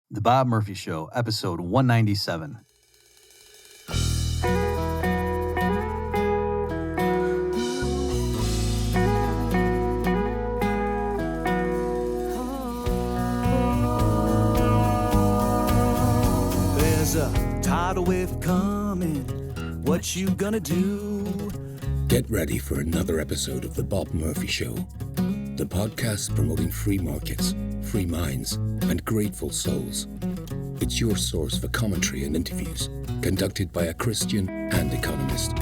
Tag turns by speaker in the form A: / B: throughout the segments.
A: The Bob Murphy Show, episode 197.
B: There's a tidal wave coming. What you gonna do?
C: Get ready for another episode of The Bob Murphy Show, the podcast promoting free markets, free minds, and grateful souls. It's your source for commentary and interviews conducted by a Christian and economist.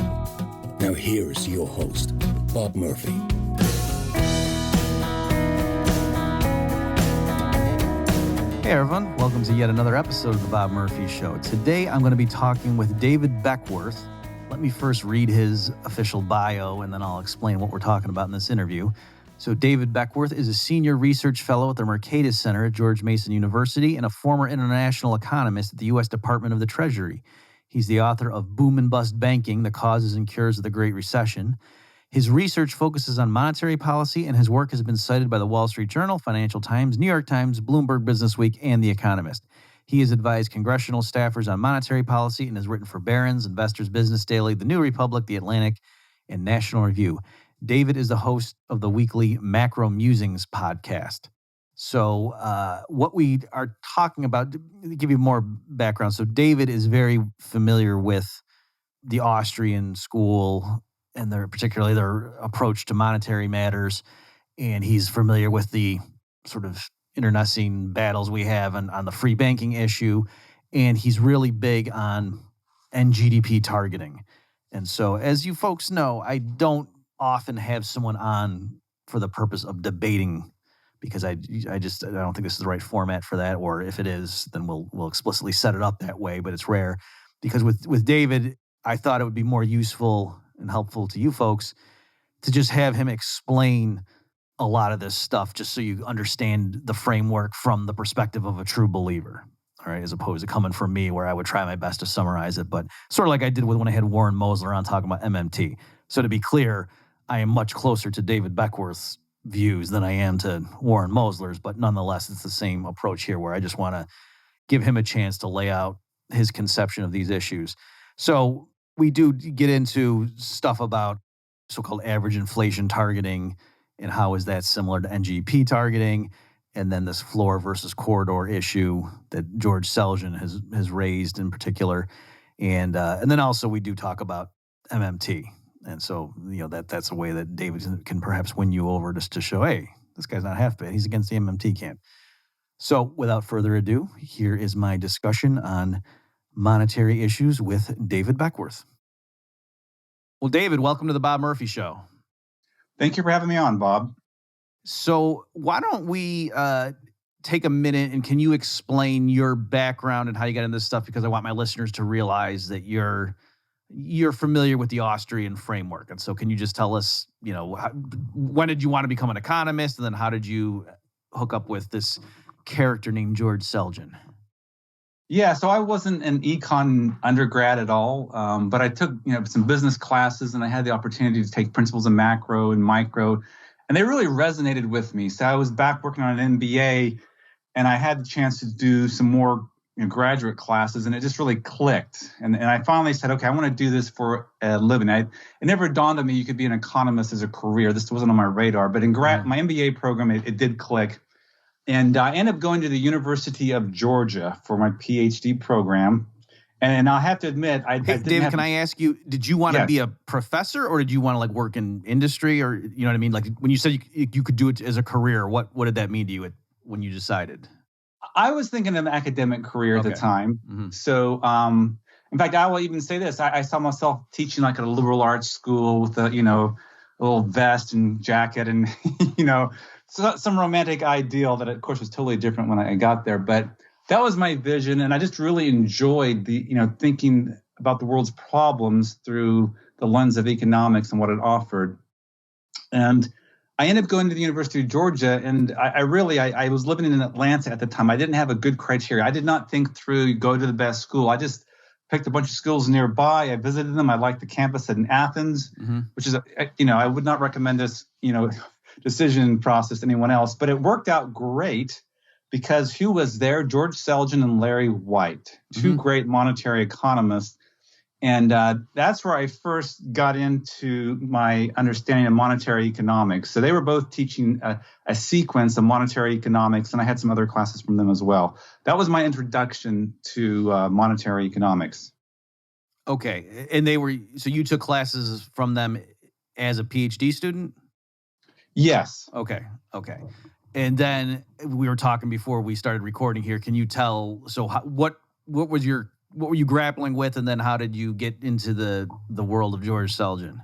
C: Now here's your host, Bob Murphy.
A: Hey everyone, welcome to yet another episode of The Bob Murphy Show. Today I'm going to be talking with David Beckworth. Let me first read his official bio and then I'll explain what we're talking about in this interview. So David Beckworth is a senior research fellow at the Mercatus Center at George Mason University and a former international economist at the U.S. Department of the Treasury. He's the author of Boom and Bust Banking, The Causes and Cures of the Great Recession. His research focuses on monetary policy, and his work has been cited by the Wall Street Journal, Financial Times, New York Times, Bloomberg Businessweek, and The Economist. He has advised congressional staffers on monetary policy and has written for Barron's, Investors Business Daily, The New Republic, The Atlantic, and National Review. David is the host of the weekly Macro Musings podcast. So what we are talking about, to give you more background, so David is very familiar with the Austrian school and particularly their approach to monetary matters, and he's familiar with the sort of internecine battles we have on the free banking issue, and he's really big on NGDP targeting. And so, as you folks know, I don't often have someone on for the purpose of debating because I don't think this is the right format for that, or if it is, then we'll explicitly set it up that way, but it's rare. Because with David, I thought it would be more useful and helpful to you folks to just have him explain a lot of this stuff just so you understand the framework from the perspective of a true believer, all right, as opposed to coming from me where I would try my best to summarize it, but sort of like I did when I had Warren Mosler on talking about MMT. So to be clear, I am much closer to David Beckworth's views than I am to Warren Mosler's, but nonetheless, it's the same approach here where I just want to give him a chance to lay out his conception of these issues. So we do get into stuff about so-called average inflation targeting and how is that similar to NGDP targeting, and then this floor versus corridor issue that George Selgin has raised in particular, and then also we do talk about MMT. And so, that's a way that David can perhaps win you over just to show, hey, this guy's not half bad. He's against the MMT camp. So without further ado, here is my discussion on monetary issues with David Beckworth. Well, David, welcome to the Bob Murphy Show.
D: Thank you for having me on, Bob.
A: So why don't we take a minute and can you explain your background and how you got into this stuff? Because I want my listeners to realize that you're familiar with the Austrian framework. And so can you just tell us, when did you want to become an economist? And then how did you hook up with this character named George Selgin?
D: Yeah, so I wasn't an econ undergrad at all, but I took some business classes and I had the opportunity to take principles of macro and micro, and they really resonated with me. So I was back working on an MBA and I had the chance to do some more graduate classes, and it just really clicked. And I finally said, okay, I want to do this for a living. It never dawned on me you could be an economist as a career. This wasn't on my radar, but in my MBA program, it did click. And I ended up going to the University of Georgia for my PhD program. And I have to admit,
A: David, can I ask you, did you want to be a professor or did you want to work in industry, or, you know what I mean? Like when you said you could do it as a career, what did that mean to you when you decided?
D: I was thinking of an academic career at the time. Mm-hmm. So, in fact, I will even say this. I saw myself teaching at a liberal arts school with a little vest and jacket and, some romantic ideal that, of course, was totally different when I got there. But that was my vision. And I just really enjoyed thinking about the world's problems through the lens of economics and what it offered. And I ended up going to the University of Georgia, and I was living in Atlanta at the time. I didn't have a good criteria. I did not think through go to the best school. I just picked a bunch of schools nearby. I visited them. I liked the campus in Athens, which is, I would not recommend this, decision process to anyone else, but it worked out great because who was there? George Selgin and Larry White, two great monetary economists. And that's where I first got into my understanding of monetary economics. So they were both teaching a sequence of monetary economics, and I had some other classes from them as well. That was my introduction to monetary economics.
A: Okay. And so you took classes from them as a PhD student?
D: Yes.
A: Okay. And then we were talking before we started recording here. Can you tell, so what were you grappling with, and then how did you get into the world of George Selgin?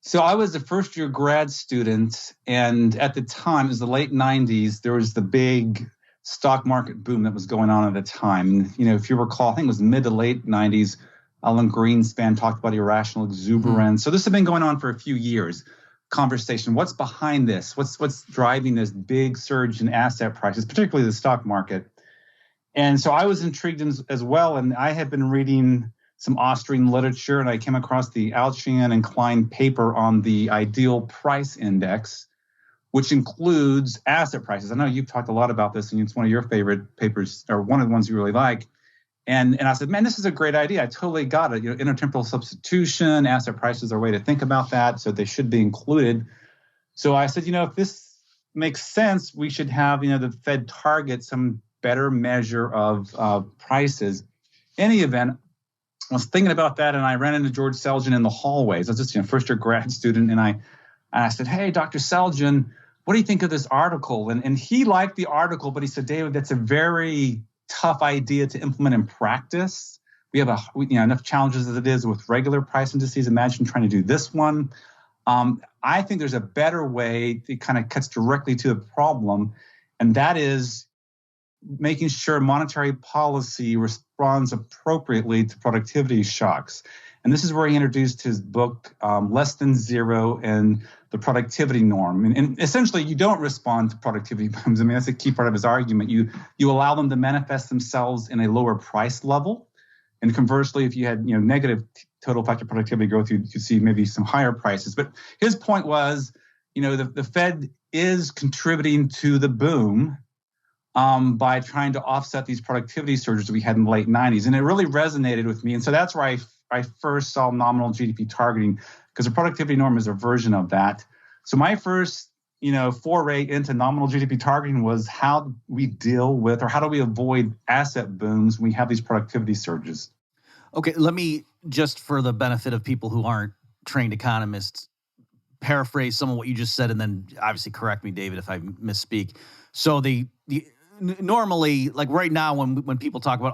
D: So I was a first-year grad student, and at the time, it was the late 90s, there was the big stock market boom that was going on at the time. And, if you recall, I think it was mid to late 90s, Alan Greenspan talked about irrational exuberance. So this had been going on for a few years. Conversation, what's behind this? What's driving this big surge in asset prices, particularly the stock market? And so I was intrigued as well, and I had been reading some Austrian literature, and I came across the Alchian and Klein paper on the ideal price index, which includes asset prices. I know you've talked a lot about this, and it's one of your favorite papers, or one of the ones you really like. And I said, man, this is a great idea. I totally got it. Intertemporal substitution, asset prices are a way to think about that, so they should be included. So I said, if this makes sense, we should have, the Fed target some better measure of prices. In any event, I was thinking about that, and I ran into George Selgin in the hallways. I was just first-year grad student, and I said, hey, Dr. Selgin, what do you think of this article? And he liked the article, but he said, David, that's a very tough idea to implement in practice. We have enough challenges as it is with regular price indices. Imagine trying to do this one. I think there's a better way that kind of cuts directly to the problem, and that is making sure monetary policy responds appropriately to productivity shocks. And this is where he introduced his book, Less Than Zero and the Productivity Norm. And essentially, you don't respond to productivity booms. I mean, that's a key part of his argument. You allow them to manifest themselves in a lower price level. And conversely, if you had negative total factor productivity growth, you'd see maybe some higher prices. But his point was, the Fed is contributing to the boom by trying to offset these productivity surges we had in the late 90s. And it really resonated with me. And so that's where I first saw nominal GDP targeting, because the productivity norm is a version of that. So my first, foray into nominal GDP targeting was how we deal with, or how do we avoid asset booms when we have these productivity surges.
A: Okay, let me, just for the benefit of people who aren't trained economists, paraphrase some of what you just said, and then obviously correct me, David, if I misspeak. So normally, like right now, when people talk about,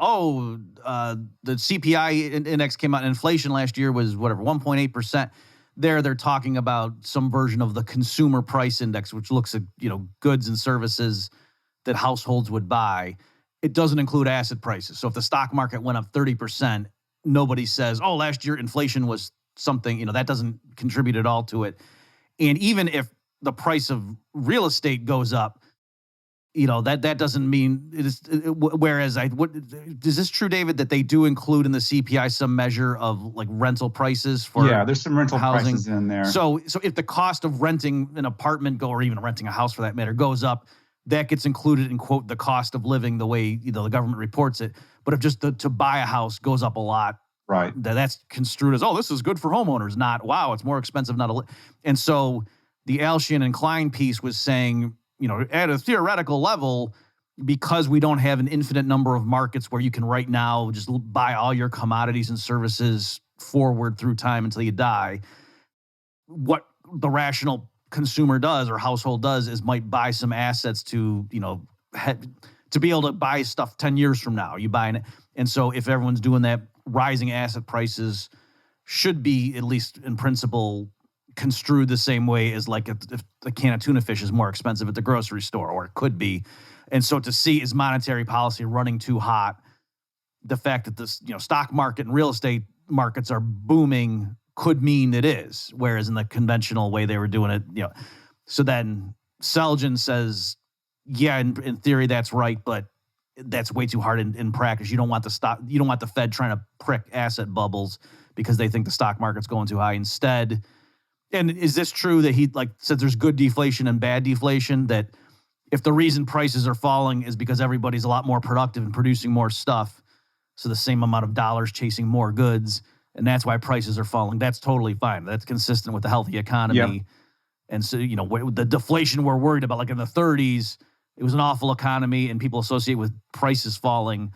A: the CPI index came out, and inflation last year was 1.8%. They're talking about some version of the consumer price index, which looks at goods and services that households would buy. It doesn't include asset prices. So if the stock market went up 30%, nobody says, last year inflation was something. That doesn't contribute at all to it. And even if the price of real estate goes up, that doesn't mean it is. Whereas is this true, David, that they do include in the CPI some measure of like rental prices for
D: there's some rental
A: housing
D: prices in there.
A: So if the cost of renting an apartment or even renting a house for that matter goes up, that gets included in, quote, the cost of living the way the government reports it. But if just to buy a house goes up a lot,
D: right,
A: that's construed as, this is good for homeowners, not, wow, it's more expensive not to. And so the Alchian and Klein piece was saying, at a theoretical level, because we don't have an infinite number of markets where you can right now just buy all your commodities and services forward through time until you die, what the rational consumer does or household does is might buy some assets to be able to buy stuff 10 years from now. You buying it. And so if everyone's doing that, rising asset prices should be, at least in principle, construed the same way as like if a can of tuna fish is more expensive at the grocery store, or it could be. And so to see is monetary policy running too hot, the fact that this stock market and real estate markets are booming could mean it is, whereas in the conventional way they were doing it, So then Selgin says, in theory that's right, but that's way too hard in practice. You don't want the Fed trying to prick asset bubbles because they think the stock market's going too high instead. And is this true that he said there's good deflation and bad deflation, that if the reason prices are falling is because everybody's a lot more productive and producing more stuff, so the same amount of dollars chasing more goods, and that's why prices are falling, that's totally fine. That's consistent with the healthy economy.
D: Yep.
A: And so, the deflation we're worried about, like in the 30s, it was an awful economy and people associate with prices falling,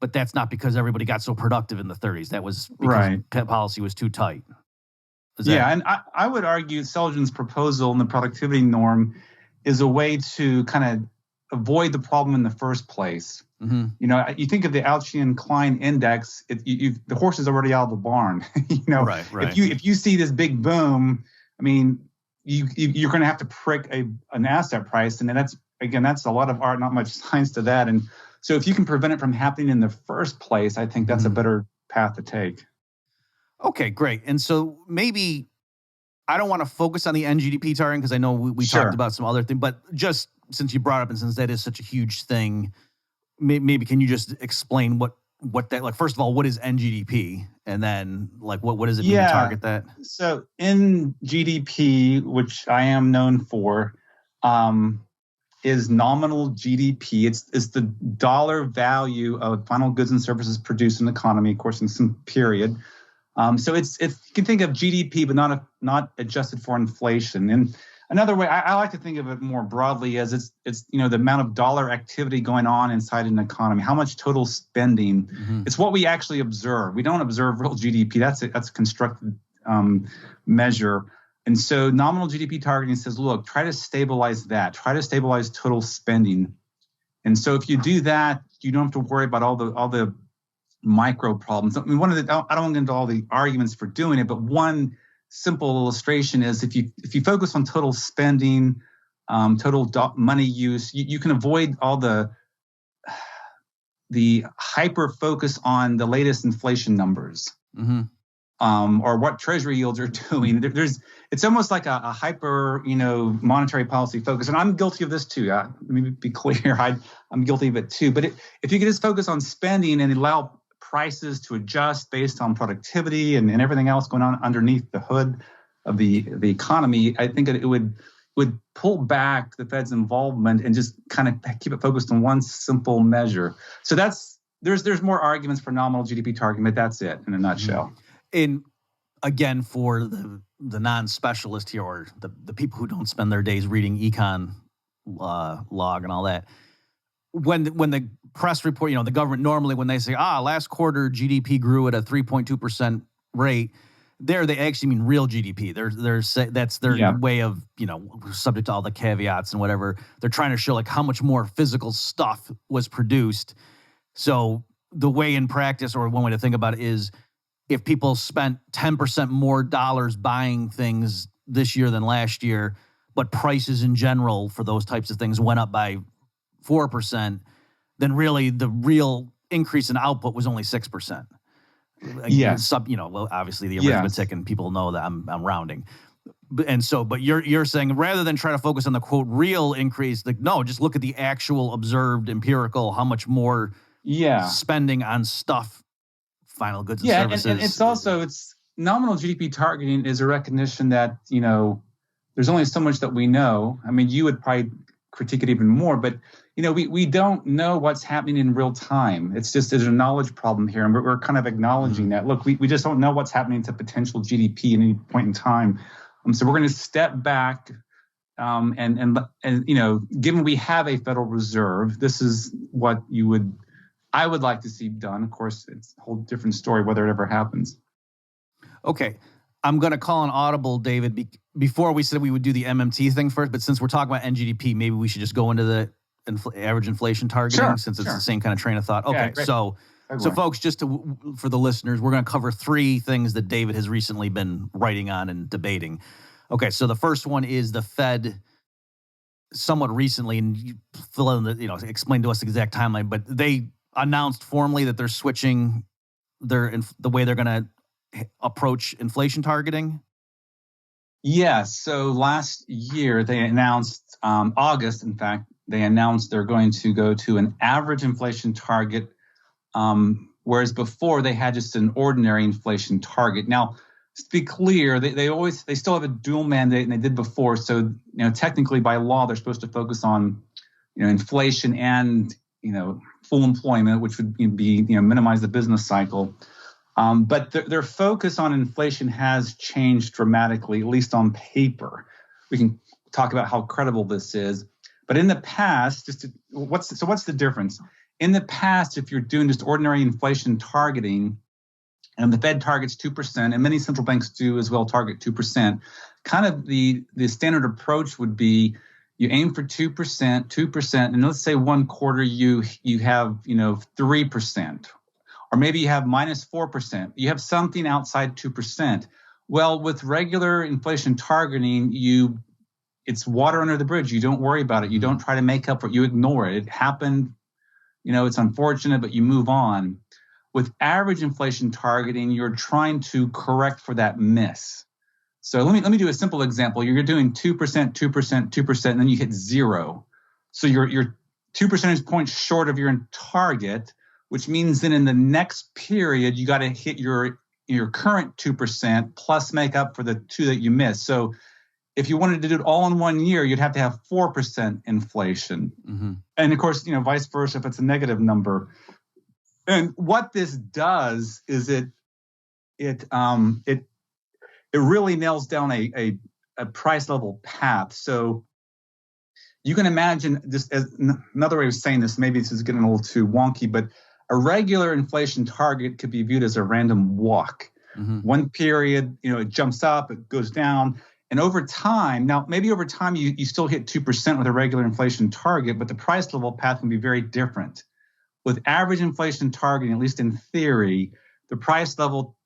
A: but that's not because everybody got so productive in the 30s. That was because policy was too tight.
D: And I would argue Selgin's proposal and the productivity norm is a way to kind of avoid the problem in the first place. Mm-hmm. You think of the Auchian-Klein index, the horse is already out of the barn.
A: Right.
D: If you see this big boom, I mean, you're going to have to prick an asset price, and that's a lot of art, not much science to that. And so if you can prevent it from happening in the first place, I think that's a better path to take.
A: Okay, great. And so maybe I don't want to focus on the NGDP targeting because I know we talked about some other things, but just since you brought it up and since that is such a huge thing, maybe can you just explain what that, like, first of all, what is NGDP? And then, like, what does it mean to target that?
D: So NGDP, which I am known for, is nominal GDP. It's the dollar value of final goods and services produced in the economy, of course, in some period. So it's you can think of GDP, but not adjusted for inflation. And another way I like to think of it more broadly as it's the amount of dollar activity going on inside an economy, how much total spending. Mm-hmm. It's what we actually observe. We don't observe real GDP. That's a constructed measure. And so nominal GDP targeting says, look, try to stabilize that. Try to stabilize total spending. And so if you do that, you don't have to worry about all the micro problems. I mean, I don't want to get into all the arguments for doing it, but one simple illustration is if you focus on total spending, total money use, you can avoid all the hyper focus on the latest inflation numbers. Mm-hmm. Or what Treasury yields are doing. It's almost like a hyper, monetary policy focus. And I'm guilty of this too. Let me be clear. I'm guilty of it too. But if you could just focus on spending and allow prices to adjust based on productivity and everything else going on underneath the hood of the economy, I think it would pull back the Fed's involvement and just kind of keep it focused on one simple measure. So there's more arguments for nominal GDP targeting, but that's it in a nutshell.
A: And again, for the non-specialist here, or the people who don't spend their days reading econ log and all that, when the press report, the government normally, when they say, last quarter GDP grew at a 3.2% rate, they actually mean real GDP. That's their way of, subject to all the caveats and whatever. They're trying to show like how much more physical stuff was produced. So the way in practice, or one way to think about it, is if people spent 10% more dollars buying things this year than last year, but prices in general for those types of things went up by 4%, then really the real increase in output was only 6%.
D: Yes.
A: Obviously the arithmetic, and people know that I'm rounding. But you're saying rather than try to focus on the quote real increase, no, just look at the actual observed empirical, how much more spending on stuff, final goods and services.
D: And it's nominal GDP targeting is a recognition that, there's only so much that we know. I mean, you would probably critique it even more, but, we don't know what's happening in real time. It's just there's a knowledge problem here, and we're kind of acknowledging that. Look, we just don't know what's happening to potential GDP at any point in time. So we're going to step back and given we have a Federal Reserve, this is what I would like to see done. Of course, it's a whole different story whether it ever happens.
A: Okay. I'm going to call an audible, David. Before we said we would do the MMT thing first, but since we're talking about NGDP, maybe we should just go into the average inflation targeting since it's the same kind of train of thought. Okay, so folks, for the listeners, we're going to cover three things that David has recently been writing on and debating. Okay, so the first one is the Fed somewhat recently, and you fill in explain to us the exact timeline, but they announced formally that they're switching the way they're going to approach inflation targeting.
D: Yes. So last year they announced, August, in fact, they announced they're going to go to an average inflation target, whereas before they had just an ordinary inflation target. Now, to be clear, they still have a dual mandate, and they did before. So technically by law they're supposed to focus on inflation and, full employment, which would be, minimize the business cycle. But their focus on inflation has changed dramatically, at least on paper. We can talk about how credible this is. But in the past, what's the difference? In the past, if you're doing just ordinary inflation targeting, and the Fed targets 2%, and many central banks do as well target 2%, kind of the standard approach would be you aim for 2%, and let's say one quarter you have 3%, or maybe you have minus 4%. You have something outside 2%. Well, with regular inflation targeting, it's water under the bridge. You don't worry about it. You don't try to make up for it. You ignore it. It happened. It's unfortunate, but you move on. With average inflation targeting, you're trying to correct for that miss. So let me do a simple example. You're doing 2%, 2%, 2%, and then you hit 0. So you're 2 percentage points short of your target, which means then in the next period, you got to hit your current 2% plus make up for the 2 that you missed. So if you wanted to do it all in 1 year, you'd have to have 4% inflation. Mm-hmm. And of course, vice versa if it's a negative number. And what this does is it really nails down a price level path. So you can imagine, just as another way of saying this, maybe this is getting a little too wonky, but a regular inflation target could be viewed as a random walk. Mm-hmm. One period, it jumps up, it goes down. And over time, you still hit 2% with a regular inflation target, but the price level path can be very different. With average inflation targeting, at least in theory, the price level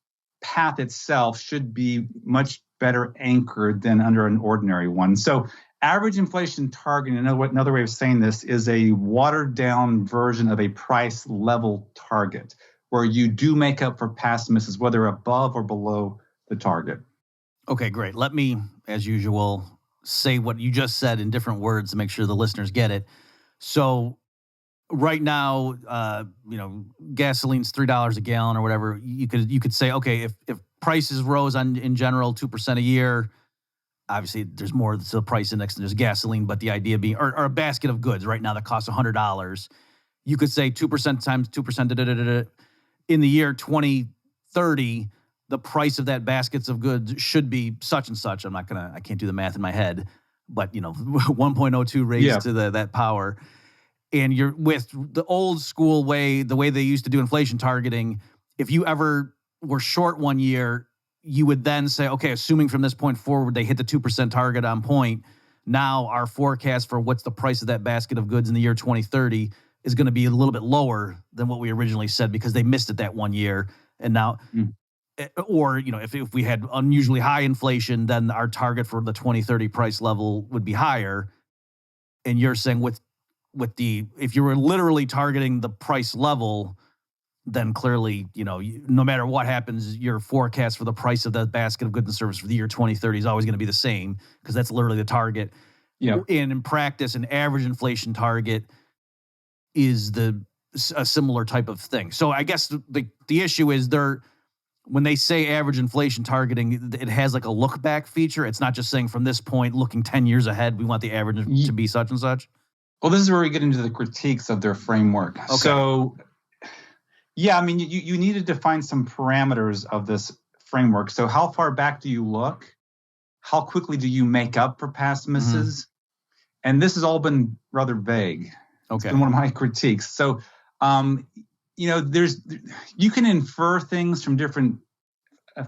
D: path itself should be much better anchored than under an ordinary one. So average inflation targeting, another way of saying this, is a watered down version of a price level target where you do make up for past misses, whether above or below the target.
A: Okay, great. Let me, as usual, say what you just said in different words to make sure the listeners get it. So right now, gasoline's $3 a gallon or whatever. You could say, okay, if prices rose in general 2% a year, obviously there's more to the price index than there's gasoline, but the idea being, or a basket of goods right now that costs $100, you could say 2% times 2%, in the year 2030, the price of that baskets of goods should be such and such. I can't do the math in my head, but 1.02 raised to that power. And you're with the old school way, the way they used to do inflation targeting, if you ever were short 1 year, you would then say, okay, assuming from this point forward, they hit the 2% target on point. Now our forecast for what's the price of that basket of goods in the year 2030 is going to be a little bit lower than what we originally said because they missed it that 1 year. And now, or, if we had unusually high inflation, then our target for the 2030 price level would be higher. And you're saying if you were literally targeting the price level, then clearly, no matter what happens, your forecast for the price of that basket of goods and services for the year 2030 is always going to be the same because that's literally the target. Yeah. And in practice, an average inflation target is a similar type of thing. So I guess the issue is when they say average inflation targeting, it has like a look back feature. It's not just saying from this point, looking 10 years ahead, we want the average to be such and such.
D: Well, this is where we get into the critiques of their framework. Okay. So, you need to define some parameters of this framework. So how far back do you look? How quickly do you make up for past misses? Mm-hmm. And this has all been rather vague. Okay. It's been one of my critiques. So, you can infer things from different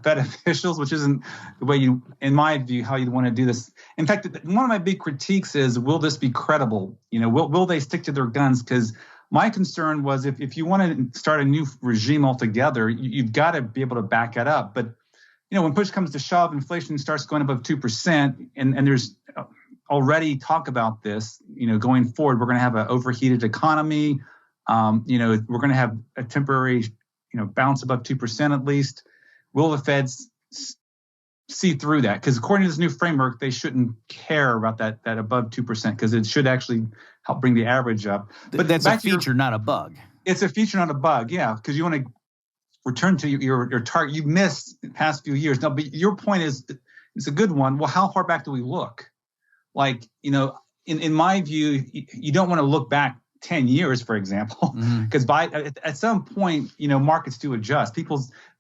D: Fed officials, which isn't the way in my view, how you'd want to do this. In fact, one of my big critiques is, will this be credible? Will they stick to their guns? Because my concern was if you want to start a new regime altogether, you've got to be able to back it up. But, when push comes to shove, inflation starts going above 2%, and there's already talk about this, going forward, we're going to have an overheated economy. We're going to have a temporary, bounce above 2% at least. Will the Feds see through that? Because according to this new framework, they shouldn't care about that above 2% because it should actually help bring the average up.
A: But that's a feature, not a bug.
D: It's a feature, not a bug, yeah, because you want to return to your target. You've missed the past few years. Now, but your point is, it's a good one. Well, how far back do we look? Like, in my view, you don't want to look back 10 years, for example, because at some point, markets do adjust.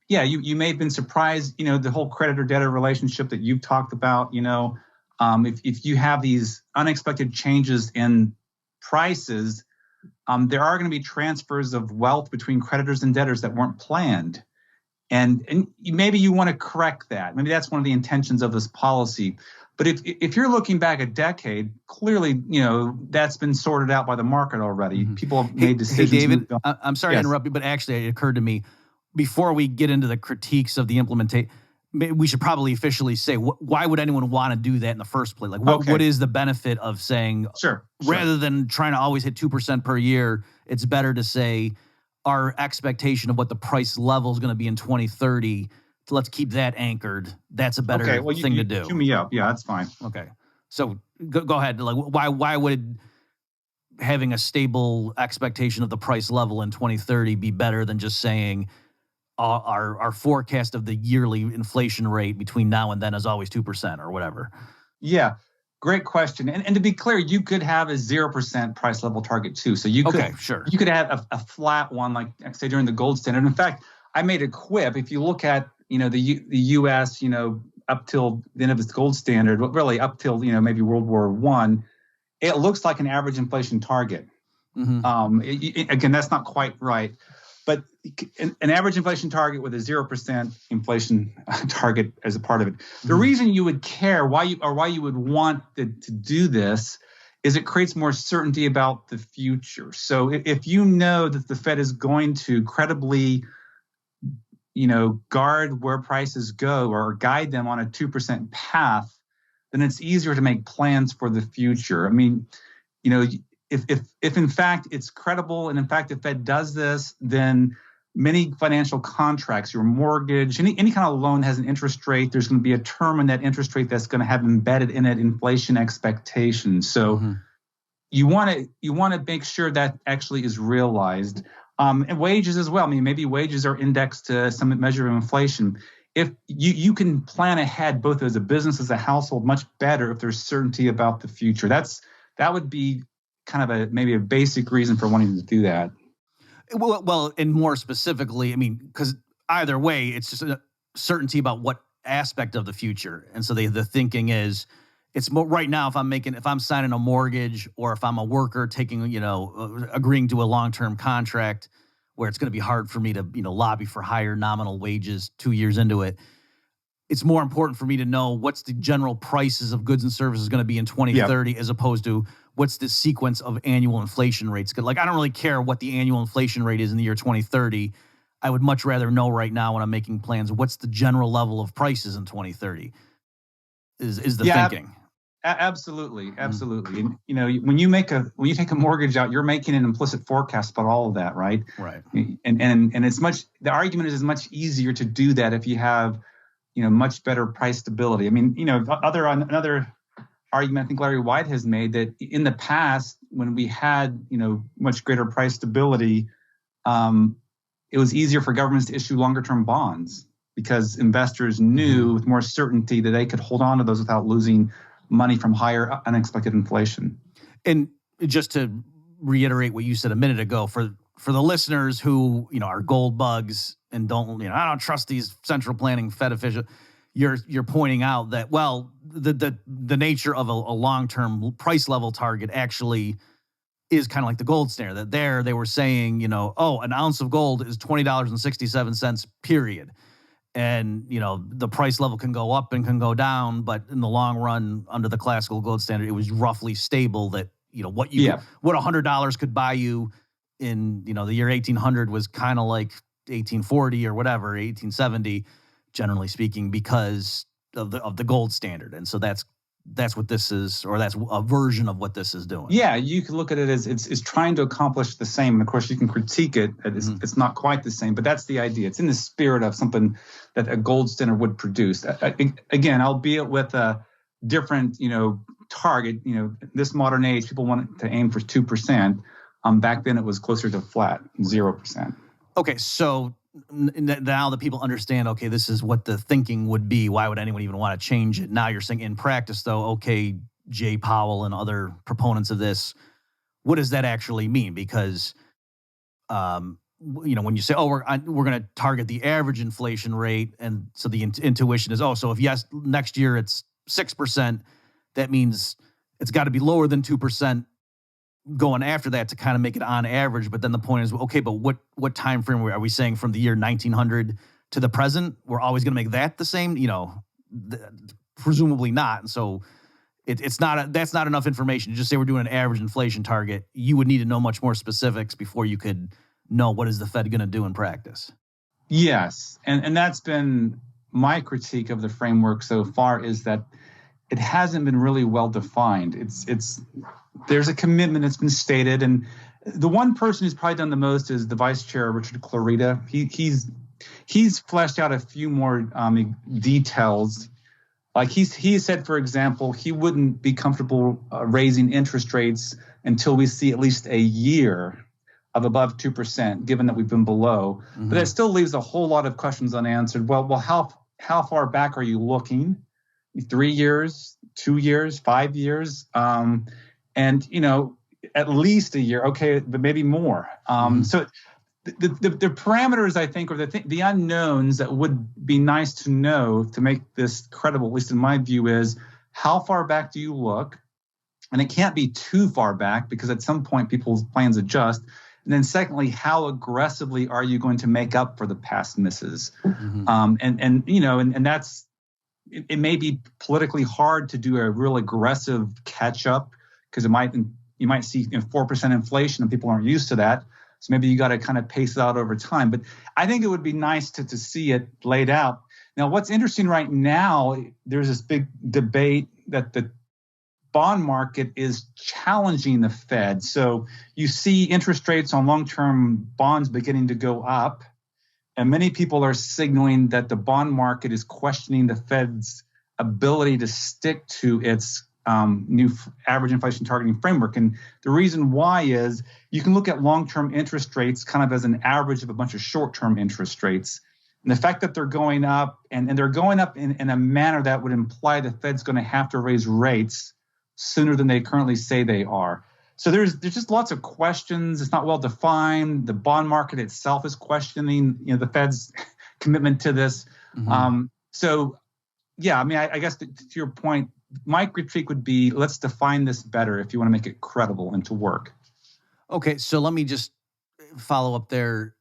D: You may have been surprised, the whole creditor-debtor relationship that you've talked about, if you have these unexpected changes in prices, there are going to be transfers of wealth between creditors and debtors that weren't planned. And maybe you want to correct that. Maybe that's one of the intentions of this policy. But if you're looking back a decade, clearly, that's been sorted out by the market already. People have made decisions.
A: Hey, David, I'm sorry to interrupt you, but actually it occurred to me, before we get into the critiques of the implementation, we should probably officially say, why would anyone want to do that in the first place? Like, what is the benefit of saying, rather than trying to always hit 2% per year, it's better to say our expectation of what the price level is going to be in 2030, let's keep that anchored. That's a better thing to do.
D: Cue me up. Yeah, that's fine.
A: Okay. So go ahead. Like, why would having a stable expectation of the price level in 2030 be better than just saying our forecast of the yearly inflation rate between now and then is always 2% or whatever?
D: Yeah, great question. And to be clear, you could have a 0% price level target too. So you could you could have a flat one, like say during the gold standard. In fact, I made a quip. If you look at the U.S. Up till the end of its gold standard, really up till maybe World War I, it looks like an average inflation target. Again, that's not quite right. But an average inflation target with a 0% inflation target as a part of it. The reason you would care, why you would want to do this, is it creates more certainty about the future. So if you know that the Fed is going to credibly, guard where prices go or guide them on a 2% path, then it's easier to make plans for the future. I mean, if in fact it's credible and in fact the Fed does this, then many financial contracts, your mortgage, any kind of loan has an interest rate. There's going to be a term in that interest rate that's going to have embedded in it inflation expectations. So you want to make sure that actually is realized. And wages as well. I mean, maybe wages are indexed to some measure of inflation. If you can plan ahead, both as a business, as a household, much better if there's certainty about the future. That would be kind of maybe a basic reason for wanting to do that.
A: Well, and more specifically, I mean, because either way, it's just a certainty about what aspect of the future. And so the thinking is, it's more right now, if I'm signing a mortgage or if I'm a worker taking, agreeing to a long-term contract where it's going to be hard for me to, lobby for higher nominal wages 2 years into it. It's more important for me to know what's the general prices of goods and services going to be in 2030 as opposed to what's the sequence of annual inflation rates. Like, I don't really care what the annual inflation rate is in the year 2030. I would much rather know right now when I'm making plans, what's the general level of prices in 2030 is the thinking.
D: Absolutely. And, when you take a mortgage out, you're making an implicit forecast about all of that, right?
A: Right.
D: And the argument is much easier to do that if you have, much better price stability. I mean, another argument I think Larry White has made that in the past, when we had, much greater price stability, it was easier for governments to issue longer term bonds because investors knew with more certainty that they could hold on to those without losing money from higher unexpected inflation.
A: And just to reiterate what you said a minute ago, for the listeners who, are gold bugs and don't, I don't trust these central planning Fed officials, you're pointing out that, well, the nature of a long-term price level target actually is kind of like the gold standard. That there they were saying, an ounce of gold is $20.67, period. And, the price level can go up and can go down, but in the long run, under the classical gold standard, it was roughly stable that, what $100 could buy you in, the year 1800 was kind of like 1840 or whatever, 1870, generally speaking, because of the gold standard. And so that's what this is, or that's a version of what this is doing.
D: Yeah, you can look at it as it's trying to accomplish the same. And of course, you can critique it. It's not quite the same, but that's the idea. It's in the spirit of something that a gold standard would produce. Again, albeit with a different, target. This modern age, people want to aim for 2%. Back then, it was closer to flat, 0%.
A: Okay, so now that people understand, okay, this is what the thinking would be, why would anyone even want to change it? Now you're saying in practice, though, okay, Jay Powell and other proponents of this, what does that actually mean? Because, when you say, oh, we're going to target the average inflation rate, and so the intuition is, so if yes, next year it's 6%, that means it's got to be lower than 2% going after that to kind of make it on average. But then the point is, okay, but what time frame are we saying from the year 1900 to the present? We're always going to make that the same? Presumably not. And so that's not enough information. Just say we're doing an average inflation target. You would need to know much more specifics before you could know what is the Fed going to do in practice.
D: Yes. And that's been my critique of the framework so far, is that it hasn't been really well defined. There's a commitment that's been stated, and the one person who's probably done the most is the vice chair, Richard Clarita. He's fleshed out a few more details. Like he said, for example, he wouldn't be comfortable raising interest rates until we see at least a year of above 2%, given that we've been below. Mm-hmm. But that still leaves a whole lot of questions unanswered. Well, how far back are you looking? 3 years, 2 years, 5 years, and at least a year. Okay, but maybe more. So the parameters, I think, or the unknowns that would be nice to know to make this credible, at least in my view, is how far back do you look? And it can't be too far back, because at some point people's plans adjust. And then secondly, how aggressively are you going to make up for the past misses? Mm-hmm. And that's, it may be politically hard to do a real aggressive catch up, because you might see 4% inflation and people aren't used to that. So maybe you got to kind of pace it out over time. But I think it would be nice to see it laid out. Now, what's interesting right now, there's this big debate that the bond market is challenging the Fed. So you see interest rates on long-term bonds beginning to go up, and many people are signaling that the bond market is questioning the Fed's ability to stick to its new average inflation targeting framework. And the reason why is you can look at long-term interest rates kind of as an average of a bunch of short-term interest rates. And the fact that they're going up, and they're going up in a manner that would imply the Fed's going to have to raise rates sooner than they currently say they are. So there's just lots of questions. It's not well defined. The bond market itself is questioning, the Fed's commitment to this. Mm-hmm. I guess to your point, my critique would be, let's define this better if you want to make it credible and to work.
A: Okay, so let me just follow up there.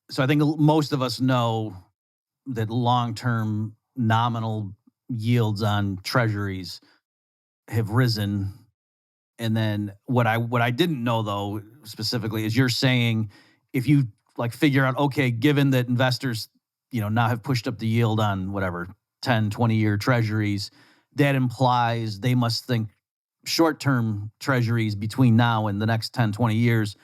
A: So I think most of us know that long-term nominal yields on Treasuries have risen. And then what I didn't know, though, specifically, is you're saying if you figure out, okay, given that investors, now have pushed up the yield on whatever 10, 20-year Treasuries, that implies they must think short-term Treasuries between now and the next 10, 20 years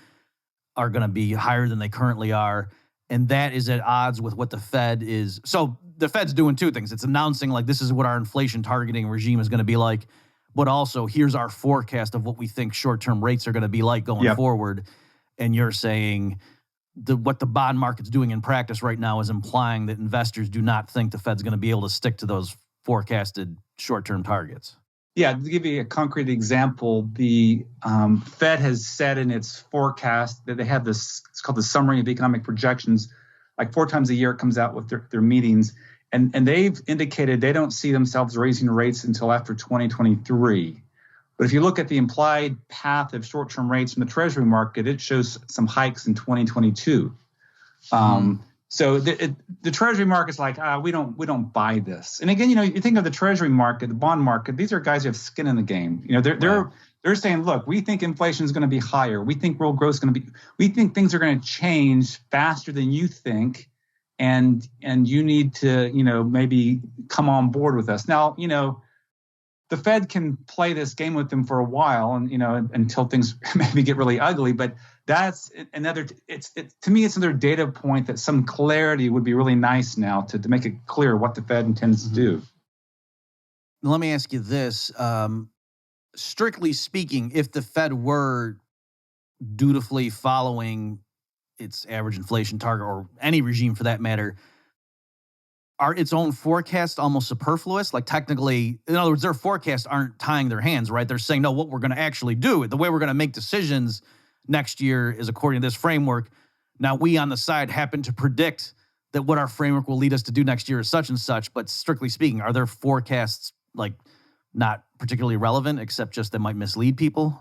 A: are going to be higher than they currently are. And that is at odds with what the Fed is. So the Fed's doing two things. It's announcing this is what our inflation targeting regime is going to be like, but also here's our forecast of what we think short-term rates are going to be like going forward. And you're saying what the bond market's doing in practice right now is implying that investors do not think the Fed's going to be able to stick to those forecasted short-term targets.
D: Yeah, to give you a concrete example, the Fed has said in its forecast that they have this, it's called the Summary of Economic Projections, 4 times a year it comes out with their meetings. And they've indicated they don't see themselves raising rates until after 2023. But if you look at the implied path of short-term rates from the Treasury market, it shows some hikes in 2022. So the Treasury market's we don't buy this. And again, you think of the Treasury market, the bond market, these are guys who have skin in the game. They're saying, look, we think inflation is going to be higher. We think world growth is going to be, we think things are going to change faster than you think. And you need to, maybe come on board with us. Now, the Fed can play this game with them for a while and, until things maybe get really ugly. But that's another, to me, it's another data point that some clarity would be really nice now to make it clear what the Fed intends to do.
A: Let me ask you this. Strictly speaking, if the Fed were dutifully following its average inflation target, or any regime for that matter, are its own forecasts almost superfluous? Like technically, in other words, their forecasts aren't tying their hands, right? They're saying, no, what we're going to actually do, the way we're going to make decisions next year is according to this framework. Now, we on the side happen to predict that what our framework will lead us to do next year is such and such, but strictly speaking, are their forecasts like not particularly relevant, except just they might mislead people?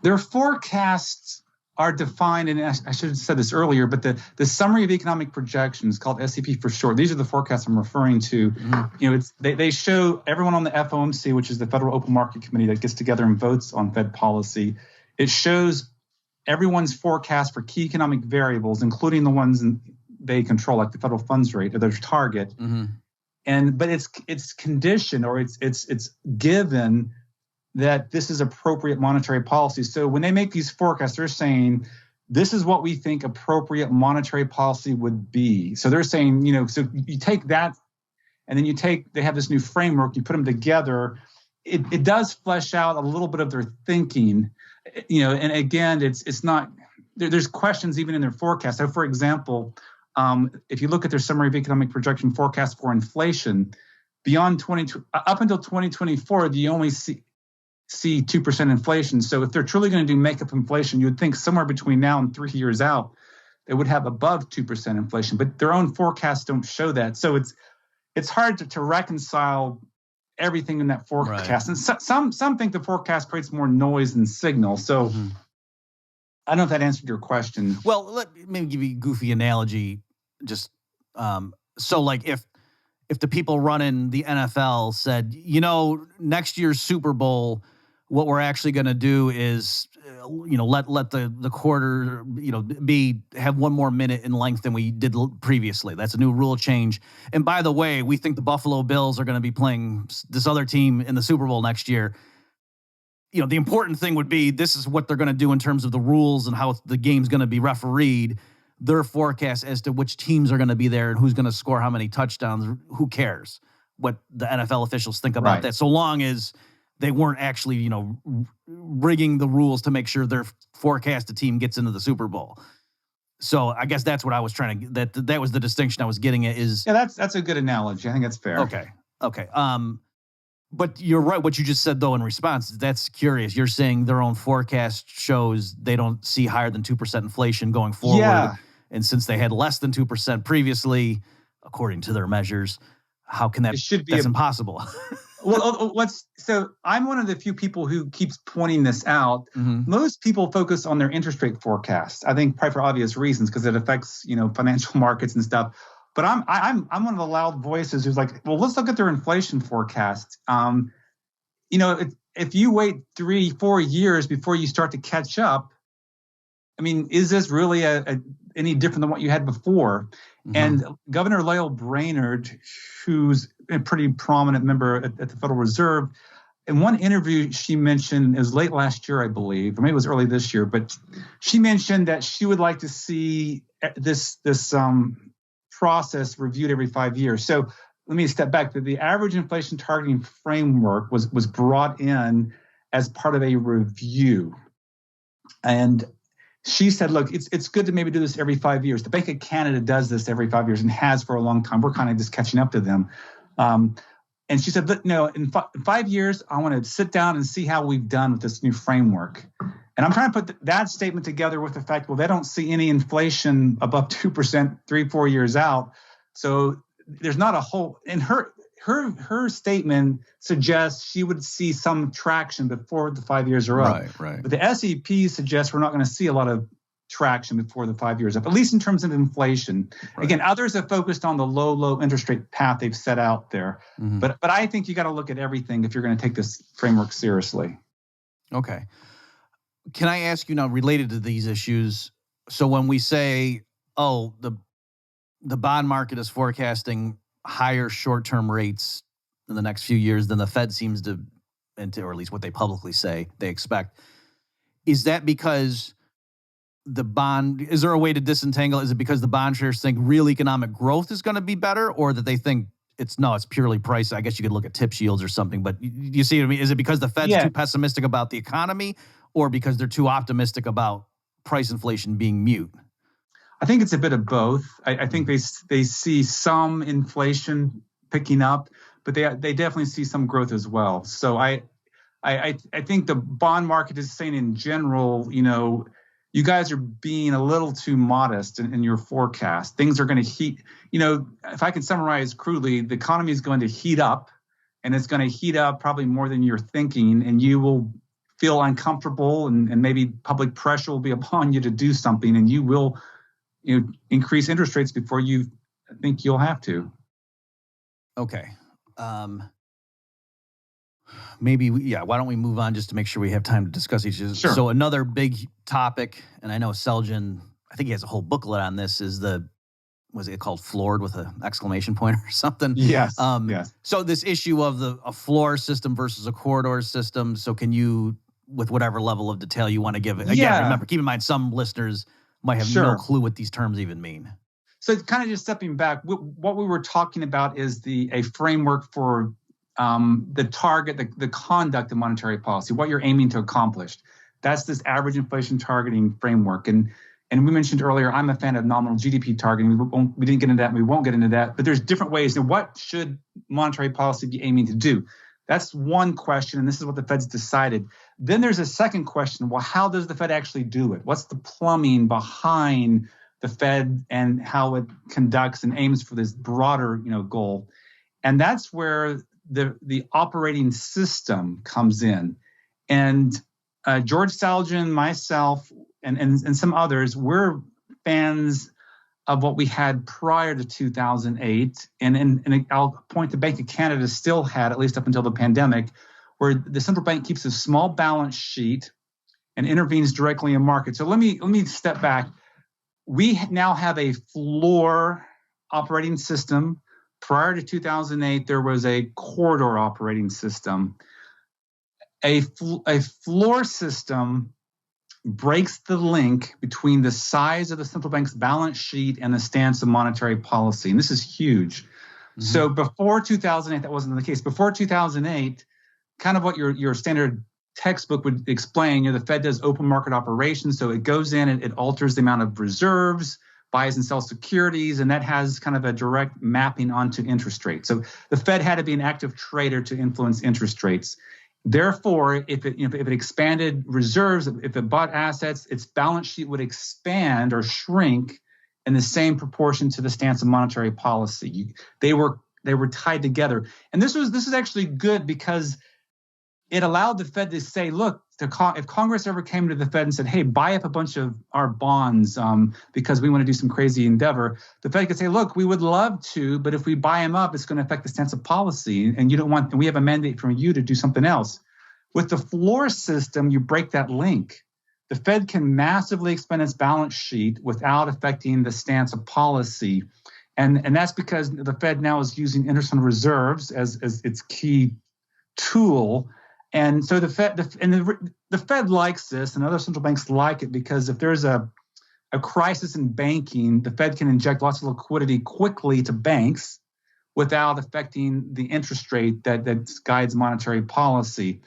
D: Their forecasts are defined, and I should have said this earlier, but the Summary of Economic Projections, called SEP for short, these are the forecasts I'm referring to. Mm-hmm. They show everyone on the FOMC, which is the Federal Open Market Committee that gets together and votes on Fed policy. It shows everyone's forecast for key economic variables, including the ones they control, like the federal funds rate or their target. Mm-hmm. But it's conditioned, or it's given that this is appropriate monetary policy. So when they make these forecasts, they're saying, this is what we think appropriate monetary policy would be. So they're saying, so you take that, and then they have this new framework, you put them together, it does flesh out a little bit of their thinking, and again, it's not, there's questions even in their forecast. So for example, if you look at their Summary of Economic Projection forecast for inflation, up until 2024, you only see 2% inflation. So if they're truly going to do makeup inflation, you would think somewhere between now and 3 years out, they would have above 2% inflation, but their own forecasts don't show that. So it's hard to reconcile everything in that forecast. Right. And some think the forecast creates more noise than signal. So I don't know if that answered your question.
A: Well, let me maybe give you a goofy analogy. Just so like if the people running the NFL said, next year's Super Bowl, what we're actually going to do is, let the quarter, have one more minute in length than we did previously. That's a new rule change. And by the way, we think the Buffalo Bills are going to be playing this other team in the Super Bowl next year. The important thing would be, this is what they're going to do in terms of the rules and how the game's going to be refereed. Their forecast as to which teams are going to be there and who's going to score how many touchdowns, who cares what the NFL officials think about that, so long as they weren't actually, rigging the rules to make sure their forecasted team gets into the Super Bowl. So I guess that's what I was trying to, that was the distinction I was getting at is.
D: Yeah, that's a good analogy. I think that's fair.
A: Okay. But you're right. What you just said, though, in response, that's curious. You're saying their own forecast shows they don't see higher than 2% inflation going forward. Yeah. And since they had less than 2% previously, according to their measures, how can that? That's impossible.
D: So I'm one of the few people who keeps pointing this out. Mm-hmm. Most people focus on their interest rate forecast. I think probably for obvious reasons, because it affects financial markets and stuff. But I'm one of the loud voices who's like, well, let's look at their inflation forecast. If you wait 3-4 years before you start to catch up, I mean, is this really any different than what you had before? Mm-hmm. And Governor Lael Brainerd, who's a pretty prominent member at the Federal Reserve, in one interview she mentioned, it was late last year, I believe, or maybe it was early this year, but she mentioned that she would like to see this process reviewed every 5 years. So let me step back. The average inflation targeting framework was brought in as part of a review. And she said, look, it's good to maybe do this every 5 years. The Bank of Canada does this every 5 years and has for a long time. We're kind of just catching up to them. And she said, in 5 years, I want to sit down and see how we've done with this new framework. And I'm trying to put that statement together with the fact, well, they don't see any inflation above 2% 3-4 years out. So there's not a whole, and her statement suggests she would see some traction before the 5 years are up.
A: Right.
D: But the SEP suggests we're not going to see a lot of traction before the 5 years up, at least in terms of inflation. Right. Again, others have focused on the low interest rate path they've set out there. Mm-hmm. But I think you got to look at everything if you're going to take this framework seriously.
A: Okay. Can I ask you now, related to these issues, so when we say, the bond market is forecasting higher short-term rates in the next few years than the Fed seems to, or at least what they publicly say they expect, is that because is there a way to disentangle? Is it because the bond traders think real economic growth is going to be better, or that they think it's purely price? I guess you could look at tip yields or something, but you see what I mean? Is it because the Fed's too pessimistic about the economy, or because they're too optimistic about price inflation being mute?
D: I think it's a bit of both. I think they see some inflation picking up, but they definitely see some growth as well. So I think the bond market is saying in general, you guys are being a little too modest in your forecast. Things are going to heat. If I can summarize crudely, the economy is going to heat up, and it's going to heat up probably more than you're thinking, and you will feel uncomfortable, and maybe public pressure will be upon you to do something, and you will increase interest rates before you think you'll have to.
A: Okay. Why don't we move on just to make sure we have time to discuss each other.
D: Sure.
A: So another big topic, and I know Seljan, I think he has a whole booklet on this, is was it called Floored with an exclamation point or something?
D: Yes. Yes.
A: So this issue of a floor system versus a corridor system. So can you, with whatever level of detail you want to give it, again, remember, keep in mind some listeners might have no clue what these terms even mean.
D: So kind of just stepping back, what we were talking about is a framework for the target, the conduct of monetary policy, what you're aiming to accomplish. That's this average inflation targeting framework. And we mentioned earlier, I'm a fan of nominal GDP targeting. We didn't get into that, and we won't get into that. But there's different ways. What should monetary policy be aiming to do? That's one question, and this is what the Fed's decided. Then there's a second question. Well, how does the Fed actually do it? What's the plumbing behind the Fed and how it conducts and aims for this broader, goal? And that's where the operating system comes in. And George Seljan, myself, and some others, we're fans of what we had prior to 2008. And I'll point the Bank of Canada still had, at least up until the pandemic, where the central bank keeps a small balance sheet and intervenes directly in markets. So let me step back. We now have a floor operating system. Prior to 2008, there was a corridor operating system. A floor system breaks the link between the size of the central bank's balance sheet and the stance of monetary policy. And this is huge. Mm-hmm. So before 2008, that wasn't the case. Before 2008, kind of what your standard textbook would explain, the Fed does open market operations. So it goes in and it alters the amount of reserves, buys and sells securities, and that has kind of a direct mapping onto interest rates. So the Fed had to be an active trader to influence interest rates. Therefore, if it expanded reserves, if it bought assets, its balance sheet would expand or shrink in the same proportion to the stance of monetary policy. They were tied together, and this is actually good because it allowed the Fed to say, look, if Congress ever came to the Fed and said, hey, buy up a bunch of our bonds because we want to do some crazy endeavor, the Fed could say, look, we would love to, but if we buy them up, it's going to affect the stance of policy, and we have a mandate from you to do something else. With the floor system, you break that link. The Fed can massively expand its balance sheet without affecting the stance of policy. And that's because the Fed now is using interest on reserves as its key tool. And so the Fed likes this, and other central banks like it, because if there's a crisis in banking, the Fed can inject lots of liquidity quickly to banks without affecting the interest rate that guides monetary policy.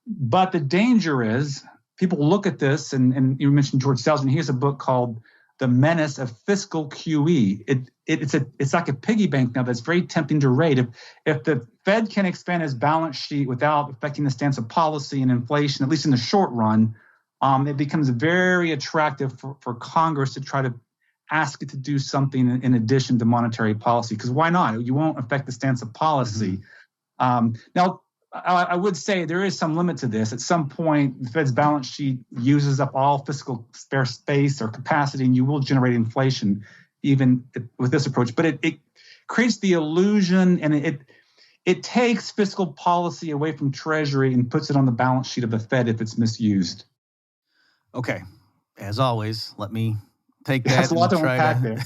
D: But the danger is, people look at this, and you mentioned George Seljan. He has a book called The Menace of Fiscal QE. It's like a piggy bank now that's very tempting to raid. If the Fed can expand its balance sheet without affecting the stance of policy and inflation, at least in the short run, it becomes very attractive for Congress to try to ask it to do something in addition to monetary policy. Because why not? You won't affect the stance of policy. Mm-hmm. Now, I would say there is some limit to this. At some point, the Fed's balance sheet uses up all fiscal spare space or capacity, and you will generate inflation even with this approach. But it creates the illusion, and it takes fiscal policy away from Treasury and puts it on the balance sheet of the Fed if it's misused. Okay. As always, let me take that and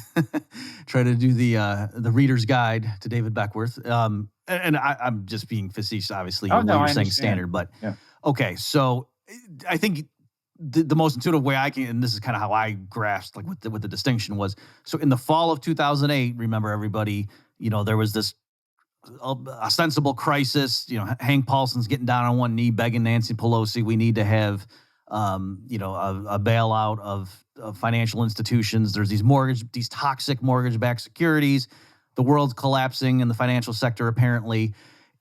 D: try to do the reader's guide to David Beckworth. And I'm just being facetious, obviously. You're saying standard, but okay. So I think the most intuitive way I can, and this is kind of how I grasped what the distinction was. So in the fall of 2008, remember everybody, there was this ostensible crisis. Hank Paulson's getting down on one knee, begging Nancy Pelosi, we need to have
A: a bailout of financial institutions. There's these toxic mortgage-backed securities. The world's collapsing in the financial sector, apparently.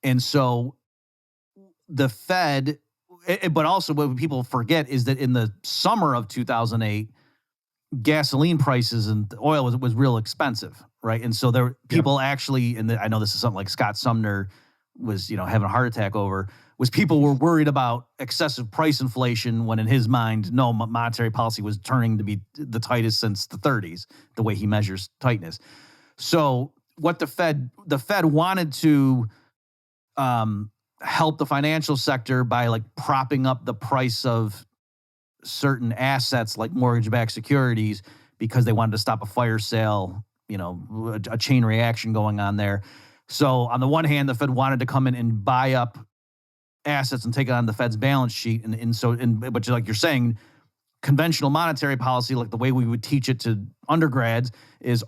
A: And so the Fed, but also what people forget is that in the summer of 2008, gasoline prices and oil was real expensive, right? And so there people actually, and I know this is something like Scott Sumner was, having a heart attack over, was people were worried about excessive price inflation when in his mind, no, monetary policy was turning to be the tightest since the 30s, the way he measures tightness. So what the Fed wanted to help the financial sector by like propping up the price of certain assets like mortgage-backed securities because they wanted to stop a fire sale, a chain reaction going on there. So on the one hand, the Fed wanted to come in and buy up assets and take it on the Fed's balance sheet. But like you're saying, conventional monetary policy, like the way we would teach it to undergrads, is,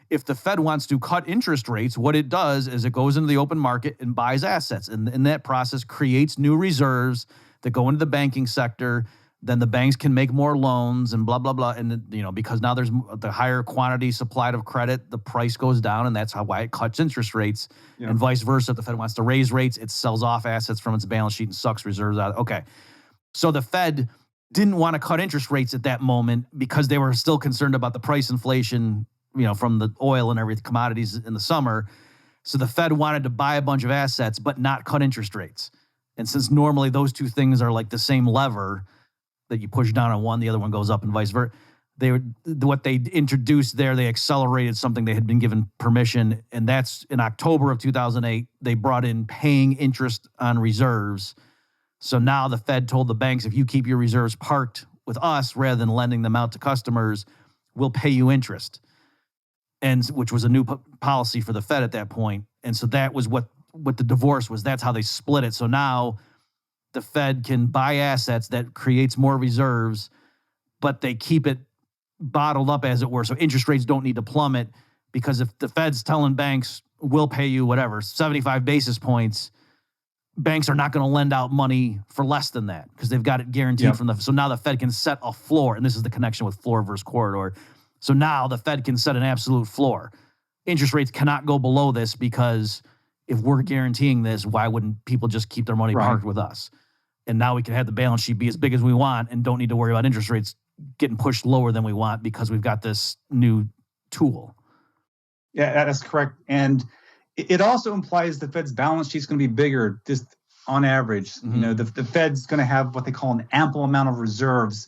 A: if the Fed wants to cut interest rates, what it does is it goes into the open market and buys assets. And in that process creates new reserves that go into the banking sector. Then the banks can make more loans and blah, blah, blah. And, because now there's the higher quantity supplied of credit, the price goes down, and that's why it cuts interest rates. Yeah. And vice versa. If the Fed wants to raise rates, it sells off assets from its balance sheet and sucks reserves out. Okay. So the Fed didn't want to cut interest rates at that moment because they were still concerned about the price inflation, from the oil and everything, commodities in the summer. So the Fed wanted to buy a bunch of assets, but not cut interest rates. And since normally those two things are like the same lever, that you push down on one, the other one goes up, and vice versa. What they introduced there, they accelerated something they had been given permission, and that's in October of 2008. They brought in paying interest on reserves. So now the Fed told the banks, if you keep your reserves parked with us rather than lending them out to customers, we'll pay you interest, and which was a new policy for the Fed at that point. And so that was what the divorce was. That's how they split it. So now the Fed can buy assets that creates more reserves, but they keep it bottled up, as it were. So interest rates don't need to plummet, because if the Fed's telling banks, we'll pay you whatever, 75 basis points, banks are not going to lend out money for less than that because they've got it guaranteed from so now the Fed can set a floor, and this is the connection with floor versus corridor. So now the Fed can set an absolute floor. Interest rates cannot go below this, because if we're guaranteeing this, why wouldn't people just keep their money parked with us? And now we can have the balance sheet be as big as we want and don't need to worry about interest rates getting pushed lower than we want because we've got this new tool.
D: Yeah, that's correct. And it also implies the Fed's balance sheet is going to be bigger, just on average.
A: Mm-hmm.
D: The Fed's going to have what they call an ample amount of reserves.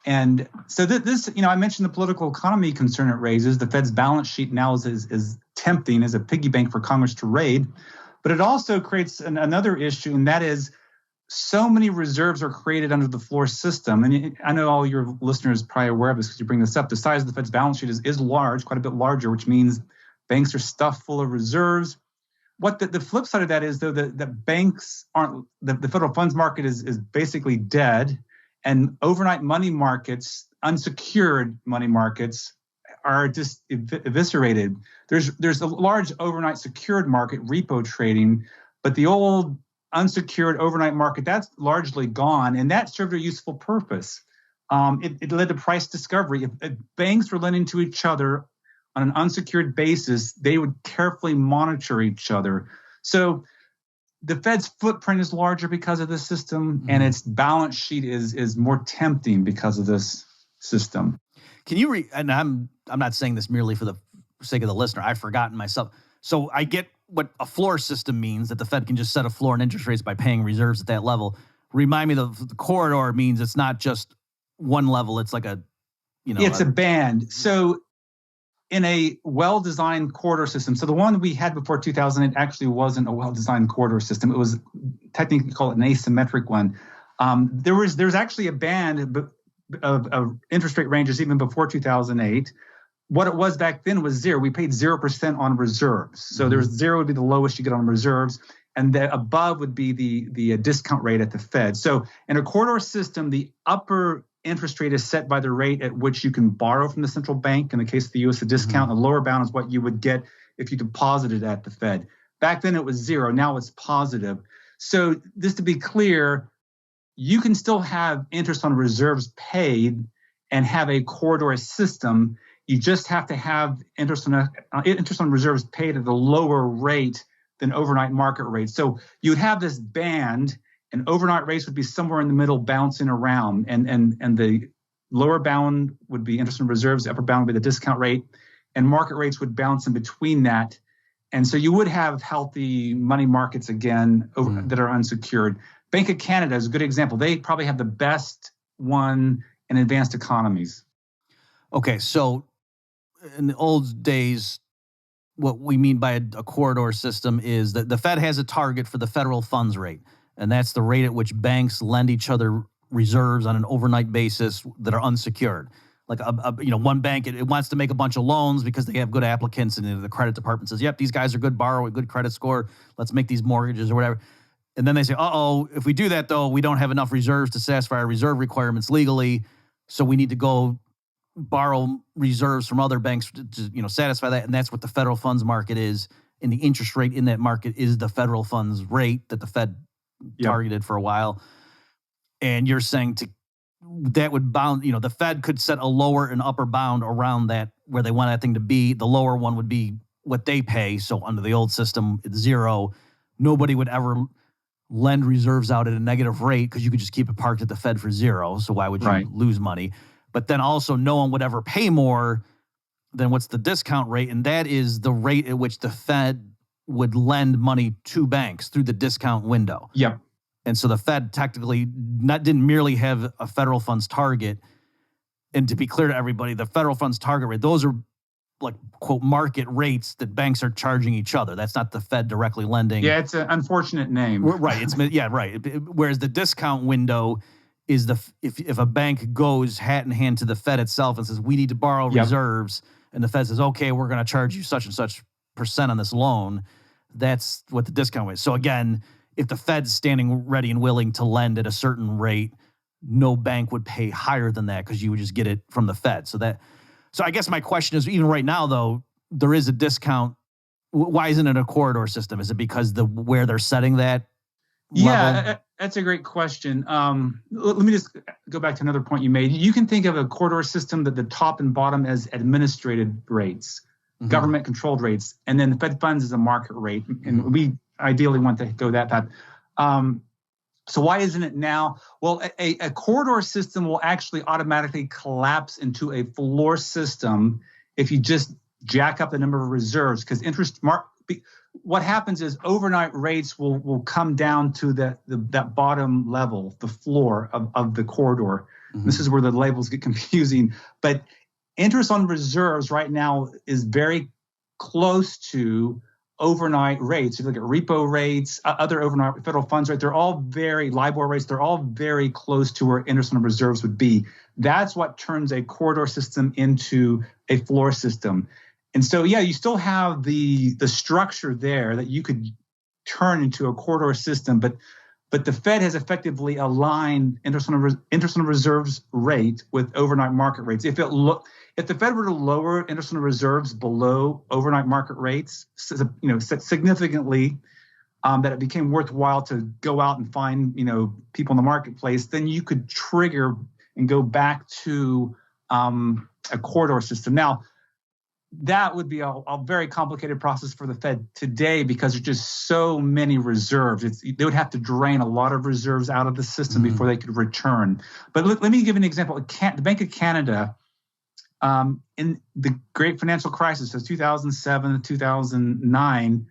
D: And so this, I mentioned the political economy concern it raises. The Fed's balance sheet now is tempting as a piggy bank for Congress to raid. But it also creates another issue, and that is so many reserves are created under the floor system. And I know all your listeners are probably aware of this because you bring this up. The size of the Fed's balance sheet is large, quite a bit larger, which means banks are stuffed full of reserves. What the flip side of that is, though, that banks aren't, the federal funds market is basically dead, and overnight money markets, unsecured money markets, are just eviscerated. There's a large overnight secured market, repo trading, but the old unsecured overnight market, that's largely gone, and that served a useful purpose. It led to price discovery. If banks were lending to each other on an unsecured basis, they would carefully monitor each other. So the Fed's footprint is larger because of this system, and its balance sheet is more tempting because of this system.
A: Can you and I'm not saying this merely for the sake of the listener. I've forgotten myself. So I get what a floor system means, that the Fed can just set a floor in interest rates by paying reserves at that level. Remind me, the corridor means it's not just one level. It's like it's a band.
D: So in a well-designed corridor system, so the one we had before 2008 actually wasn't a well-designed corridor system. It was technically called an asymmetric one. There's actually a band of interest rate ranges even before 2008. What it was back then was zero. We paid 0% on reserves. So there's zero would be the lowest you get on reserves, and the above would be the discount rate at the Fed. So in a corridor system, the upper interest rate is set by the rate at which you can borrow from the central bank. In the case of the U.S., the discount, the lower bound is what you would get if you deposited at the Fed. Back then it was zero. Now it's positive. So just to be clear, you can still have interest on reserves paid and have a corridor system. You just have to have interest on reserves paid at a lower rate than overnight market rates. So you would have this band, and overnight rates would be somewhere in the middle, bouncing around, and the lower bound would be interest on reserves, the upper bound would be the discount rate, and market rates would bounce in between that. And so you would have healthy money markets again that are unsecured. Bank of Canada is a good example. They probably have the best one in advanced economies.
A: Okay, so in the old days, what we mean by a corridor system is that the Fed has a target for the federal funds rate, and that's the rate at which banks lend each other reserves on an overnight basis that are unsecured. Like one bank, it wants to make a bunch of loans because they have good applicants, and the credit department says, "Yep, these guys are good, borrow a good credit score. Let's make these mortgages or whatever." And then they say, if we do that though, we don't have enough reserves to satisfy our reserve requirements legally, so we need to go borrow reserves from other banks to satisfy that. And that's what the federal funds market is. And the interest rate in that market is the federal funds rate that the Fed targeted for a while. And you're saying that would bound, the Fed could set a lower and upper bound around that where they want that thing to be. The lower one would be what they pay. So under the old system, it's zero. Nobody would ever lend reserves out at a negative rate because you could just keep it parked at the Fed for zero. So why would you lose money? But then also no one would ever pay more than what's the discount rate. And that is the rate at which the Fed would lend money to banks through the discount window.
D: Yep.
A: And so the Fed technically didn't merely have a federal funds target. And to be clear to everybody, the federal funds target rate, those are like, quote, market rates that banks are charging each other. That's not the Fed directly lending.
D: Yeah, it's an unfortunate name.
A: Right. Whereas the discount window is if a bank goes hat in hand to the Fed itself and says, we need to borrow reserves, and the Fed says, okay, we're going to charge you such and such percent on this loan, that's what the discount is. So again, if the Fed's standing ready and willing to lend at a certain rate, no bank would pay higher than that because you would just get it from the Fed. So I guess my question is, even right now, though, there is a discount. Why isn't it a corridor system? Is it because where they're setting that level?
D: Yeah, that's a great question. Let me just go back to another point you made. You can think of a corridor system that the top and bottom as administrated rates, government-controlled rates, and then the Fed funds is a market rate, and we ideally want to go that path. So why isn't it now? Well, a corridor system will actually automatically collapse into a floor system if you just jack up the number of reserves, because what happens is overnight rates will come down to that bottom level, the floor of the corridor. This is where the labels get confusing. But interest on reserves right now is very close to overnight rates. If you look at repo rates, other overnight federal funds rates, they're all LIBOR rates, they're all very close to where interest on reserves would be. That's what turns a corridor system into a floor system. And so, you still have the structure there that you could turn into a corridor system, but the Fed has effectively aligned interest on reserves rate with overnight market rates. If the Fed were to lower interest on reserves below overnight market rates, significantly, that it became worthwhile to go out and find people in the marketplace, then you could trigger and go back to a corridor system. Now, that would be a very complicated process for the Fed today because there's just so many reserves. They would have to drain a lot of reserves out of the system before they could return. But let me give an example. The Bank of Canada, in the great financial crisis of 2007 to 2009,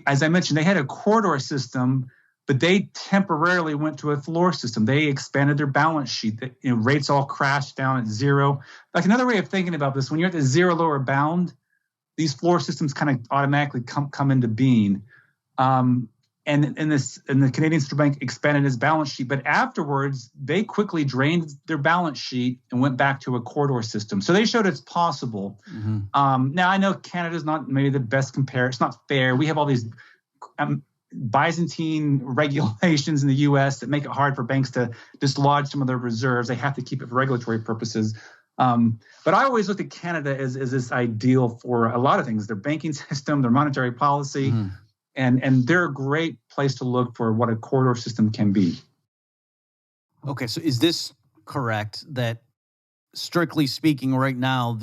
D: as I mentioned, they had a corridor system, but they temporarily went to a floor system. They expanded their balance sheet. Rates all crashed down at zero. Like another way of thinking about this, when you're at the zero lower bound, these floor systems kind of automatically come into being. And the Canadian Central Bank expanded its balance sheet, but afterwards they quickly drained their balance sheet and went back to a corridor system. So they showed it's possible. Now I know Canada's not maybe the best compare. It's not fair. We have all these Byzantine regulations in the U.S. that make it hard for banks to dislodge some of their reserves. They have to keep it for regulatory purposes. But I always looked at Canada as this ideal for a lot of things: their banking system, their monetary policy, and they're a great place to look for what a corridor system can be.
A: Okay, so is this correct that, strictly speaking, right now,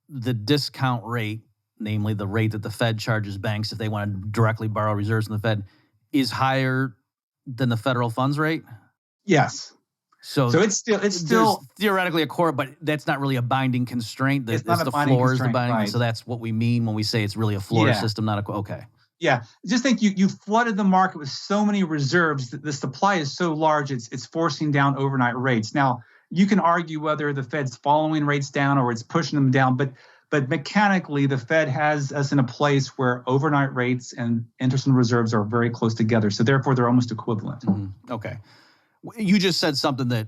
A: the discount rate, namely the rate that the Fed charges banks if they want to directly borrow reserves from the Fed, is higher than the federal funds rate?
D: Yes. So it's still
A: theoretically a core, but that's not really a binding constraint.
D: It's not a binding constraint, right.
A: So that's what we mean when we say it's really a floor system, not a okay.
D: Yeah, just think you flooded the market with so many reserves that the supply is so large it's forcing down overnight rates. Now, you can argue whether the Fed's following rates down or it's pushing them down, but mechanically the Fed has us in a place where overnight rates and interest and reserves are very close together. So therefore they're almost equivalent.
A: Mm-hmm. Okay. You just said something that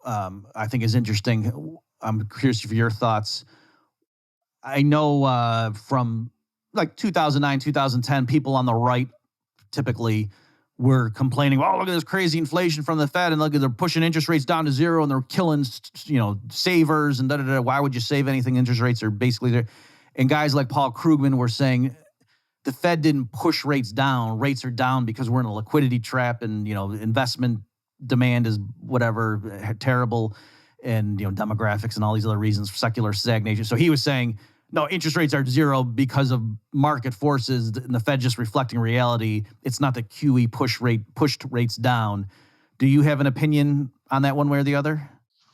A: I think is interesting. I'm curious for your thoughts. I know from like 2009, 2010, people on the right typically were complaining, "Oh, look at this crazy inflation from the Fed, and look at they're pushing interest rates down to zero, and they're killing, savers and da da da. Why would you save anything? Interest rates are basically there." And guys like Paul Krugman were saying the Fed didn't push rates down. Rates are down because we're in a liquidity trap, and investment demand is whatever terrible, and demographics and all these other reasons for secular stagnation. So he was saying, no, interest rates are zero because of market forces, and the Fed just reflecting reality. It's not that QE pushed rates down. Do you have an opinion on that one way or the other?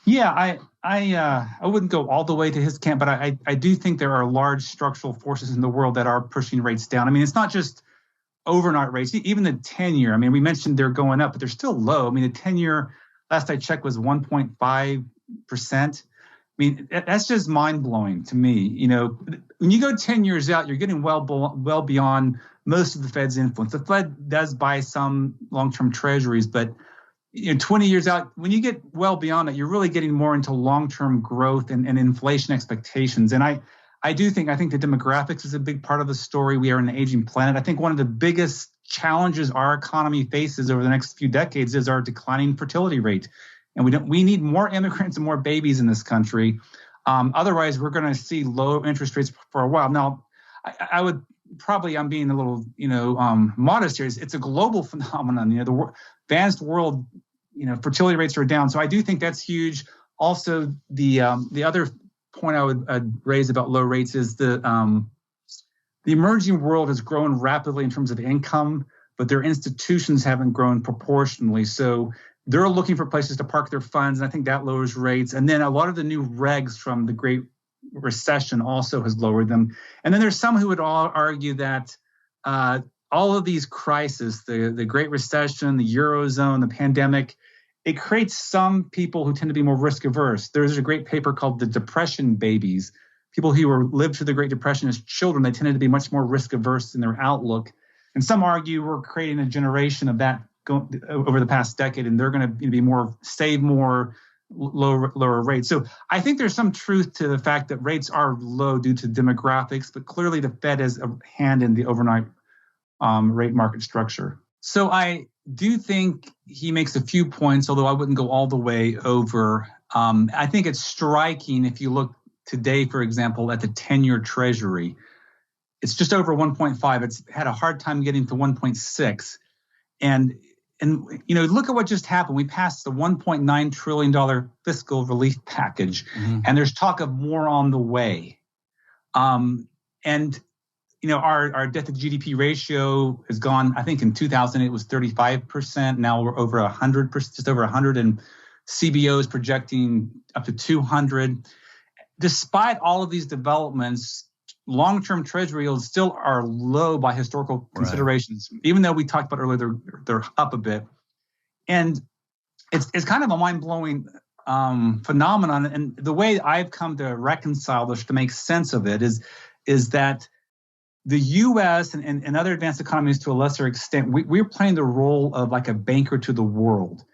D: Yeah, I wouldn't go all the way to his camp, but I do think there are large structural forces in the world that are pushing rates down. I mean, it's not just overnight rates, even the 10-year. I mean, we mentioned they're going up, but they're still low. I mean, the 10-year, last I checked, was 1.5%. I mean, that's just mind-blowing to me. When you go 10 years out, you're getting well beyond most of the Fed's influence. The Fed does buy some long-term treasuries, but 20 years out, when you get well beyond it, you're really getting more into long-term growth and inflation expectations. And I think the demographics is a big part of the story. We are an aging planet. I think one of the biggest challenges our economy faces over the next few decades is our declining fertility rate. And we need more immigrants and more babies in this country. Otherwise, we're going to see low interest rates for a while. Now, I would probably, I'm being a little, modest here. It's a global phenomenon. The advanced world, fertility rates are down. So I do think that's huge. Also, the other point I would raise about low rates is the emerging world has grown rapidly in terms of income, but their institutions haven't grown proportionally. So they're looking for places to park their funds, and I think that lowers rates. And then a lot of the new regs from the Great Recession also has lowered them. And then there's some who would all argue that all of these crises, the Great Recession, the Eurozone, the pandemic, it creates some people who tend to be more risk averse. There's a great paper called The Depression Babies. People who lived through the Great Depression as children, they tended to be much more risk averse in their outlook. And some argue we're creating a generation of that over the past decade, and they're going to be save more, lower rates. So I think there's some truth to the fact that rates are low due to demographics, but clearly the Fed has a hand in the overnight rate market structure. So I do think he makes a few points, although I wouldn't go all the way over. I think it's striking if you look today, for example, at the 10-year Treasury. It's just over 1.5. It's had a hard time getting to 1.6. And look at what just happened. We passed the $1.9 trillion fiscal relief package, and there's talk of more on the way. Our debt to GDP ratio has gone, I think in 2000 it was 35%. Now we're over 100%, just over 100, and CBO is projecting up to 200. Despite all of these developments, long-term treasury yields still are low by historical considerations, even though we talked about earlier they're up a bit. And it's kind of a mind-blowing phenomenon. And the way I've come to reconcile this, to make sense of it, is that the U.S. and other advanced economies to a lesser extent, we're playing the role of like a banker to the world.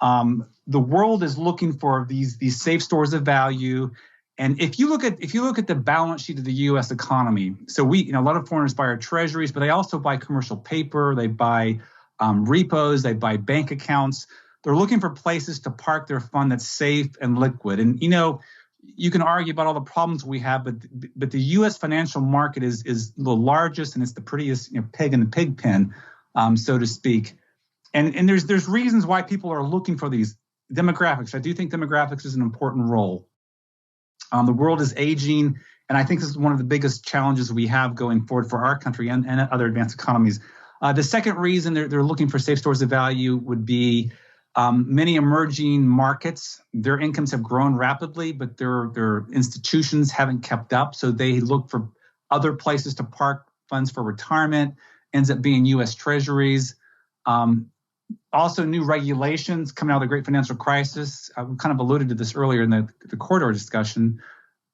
D: The world is looking for these safe stores of value. And if you look at the balance sheet of the U.S. economy, so a lot of foreigners buy our treasuries, but they also buy commercial paper, they buy repos, they buy bank accounts. They're looking for places to park their fund that's safe and liquid. And you can argue about all the problems we have, but the U.S. financial market is the largest, and it's the prettiest pig in the pig pen, so to speak. And there's reasons why people are looking for these demographics. I do think demographics is an important role. The world is aging, and I think this is one of the biggest challenges we have going forward for our country and other advanced economies. The second reason they're looking for safe stores of value would be many emerging markets. Their incomes have grown rapidly, but their institutions haven't kept up. So they look for other places to park funds for retirement, ends up being U.S. Treasuries. Also, new regulations coming out of the great financial crisis. I kind of alluded to this earlier in the corridor discussion,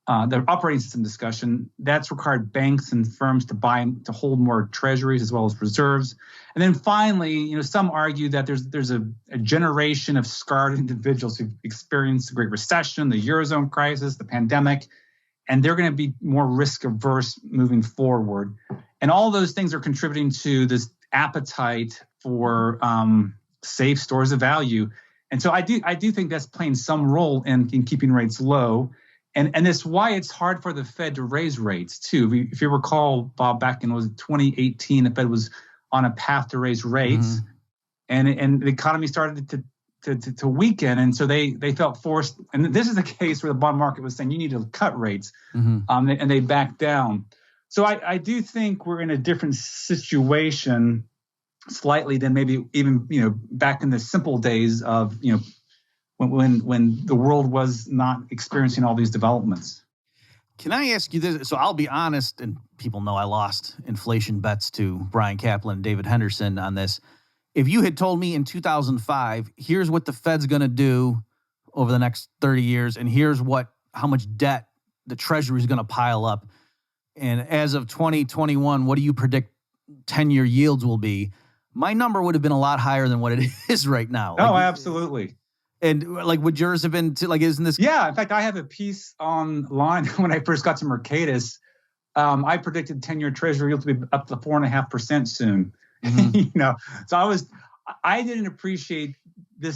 D: the operating system discussion. That's required banks and firms to hold more treasuries as well as reserves. And then finally, some argue that there's a generation of scarred individuals who've experienced the Great Recession, the Eurozone crisis, the pandemic, and they're going to be more risk averse moving forward. And all those things are contributing to this appetite for safe stores of value. And so I do think that's playing some role in keeping rates low. And that's why it's hard for the Fed to raise rates too. If you recall, Bob, back in 2018, the Fed was on a path to raise rates, and the economy started to weaken, and so they felt forced. And this is the case where the bond market was saying you need to cut rates, and they backed down. So I do think we're in a different situation slightly than maybe even back in the simple days of when the world was not experiencing all these developments.
A: Can I ask you this? So I'll be honest, and people know I lost inflation bets to Brian Kaplan and David Henderson on this. If you had told me in 2005, here's what the Fed's going to do over the next 30 years, and here's how much debt the Treasury is going to pile up, and as of 2021, what do you predict 10-year yields will be? My number would have been a lot higher than what it is right now.
D: Oh, absolutely.
A: And would yours have been isn't this?
D: Yeah. In fact, I have a piece online when I first got to Mercatus. I predicted 10-year Treasury yield to be up to 4.5% soon. So I didn't appreciate the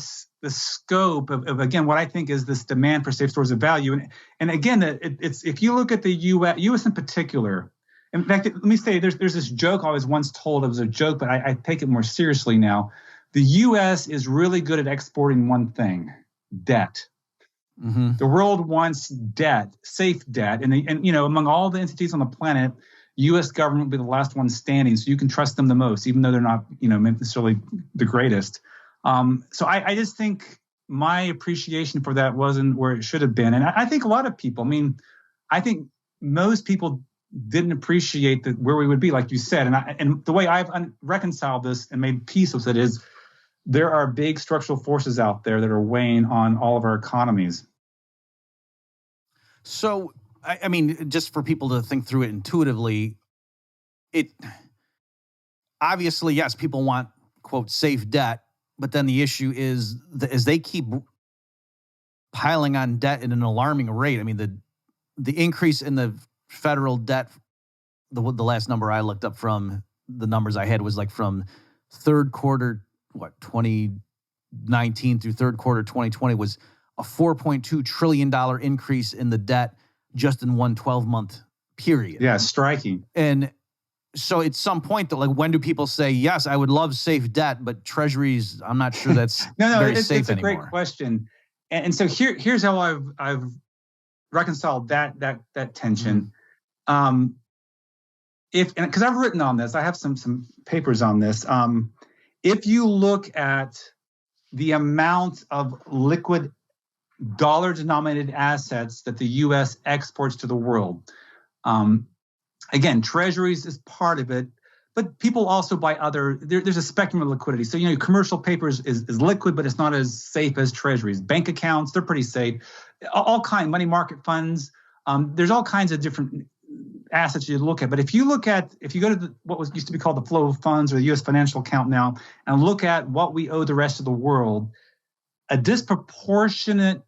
D: scope of again, what I think is this demand for safe stores of value. And again, it's if you look at the U.S. in particular. In fact, let me say there's this joke I was once told. It was a joke, but I take it more seriously now. The U.S. is really good at exporting one thing: debt. The world wants debt, safe debt, and among all the entities on the planet, U.S. government will be the last one standing, so you can trust them the most, even though they're not necessarily the greatest. So I just think my appreciation for that wasn't where it should have been, and I think a lot of people. I think most people didn't appreciate where we would be, like you said. And the way I've reconciled this and made peace with it is there are big structural forces out there that are weighing on all of our economies.
A: So, just for people to think through it intuitively, obviously, yes, people want, quote, safe debt, but then the issue is as they keep piling on debt at an alarming rate. The increase in the federal debt, the last number I looked up from the numbers I had was from third quarter 2019 through third quarter 2020 was a $4.2 trillion increase in the debt just in one 12-month period.
D: Yeah, striking.
A: And so at some point, though, when do people say, yes, I would love safe debt, but treasuries, I'm not sure that's very safe anymore.
D: It's a great question. And so here's how I've reconciled that tension. Because I've written on this, I have some papers on this. If you look at the amount of liquid dollar-denominated assets that the U.S. exports to the world, again, treasuries is part of it, but people also buy there's a spectrum of liquidity. So, commercial paper is liquid, but it's not as safe as treasuries. Bank accounts, they're pretty safe. All kinds, money market funds. There's all kinds of different assets you look at. But if you go to what used to be called the flow of funds or the U.S. financial account now, and look at what we owe the rest of the world, a disproportionate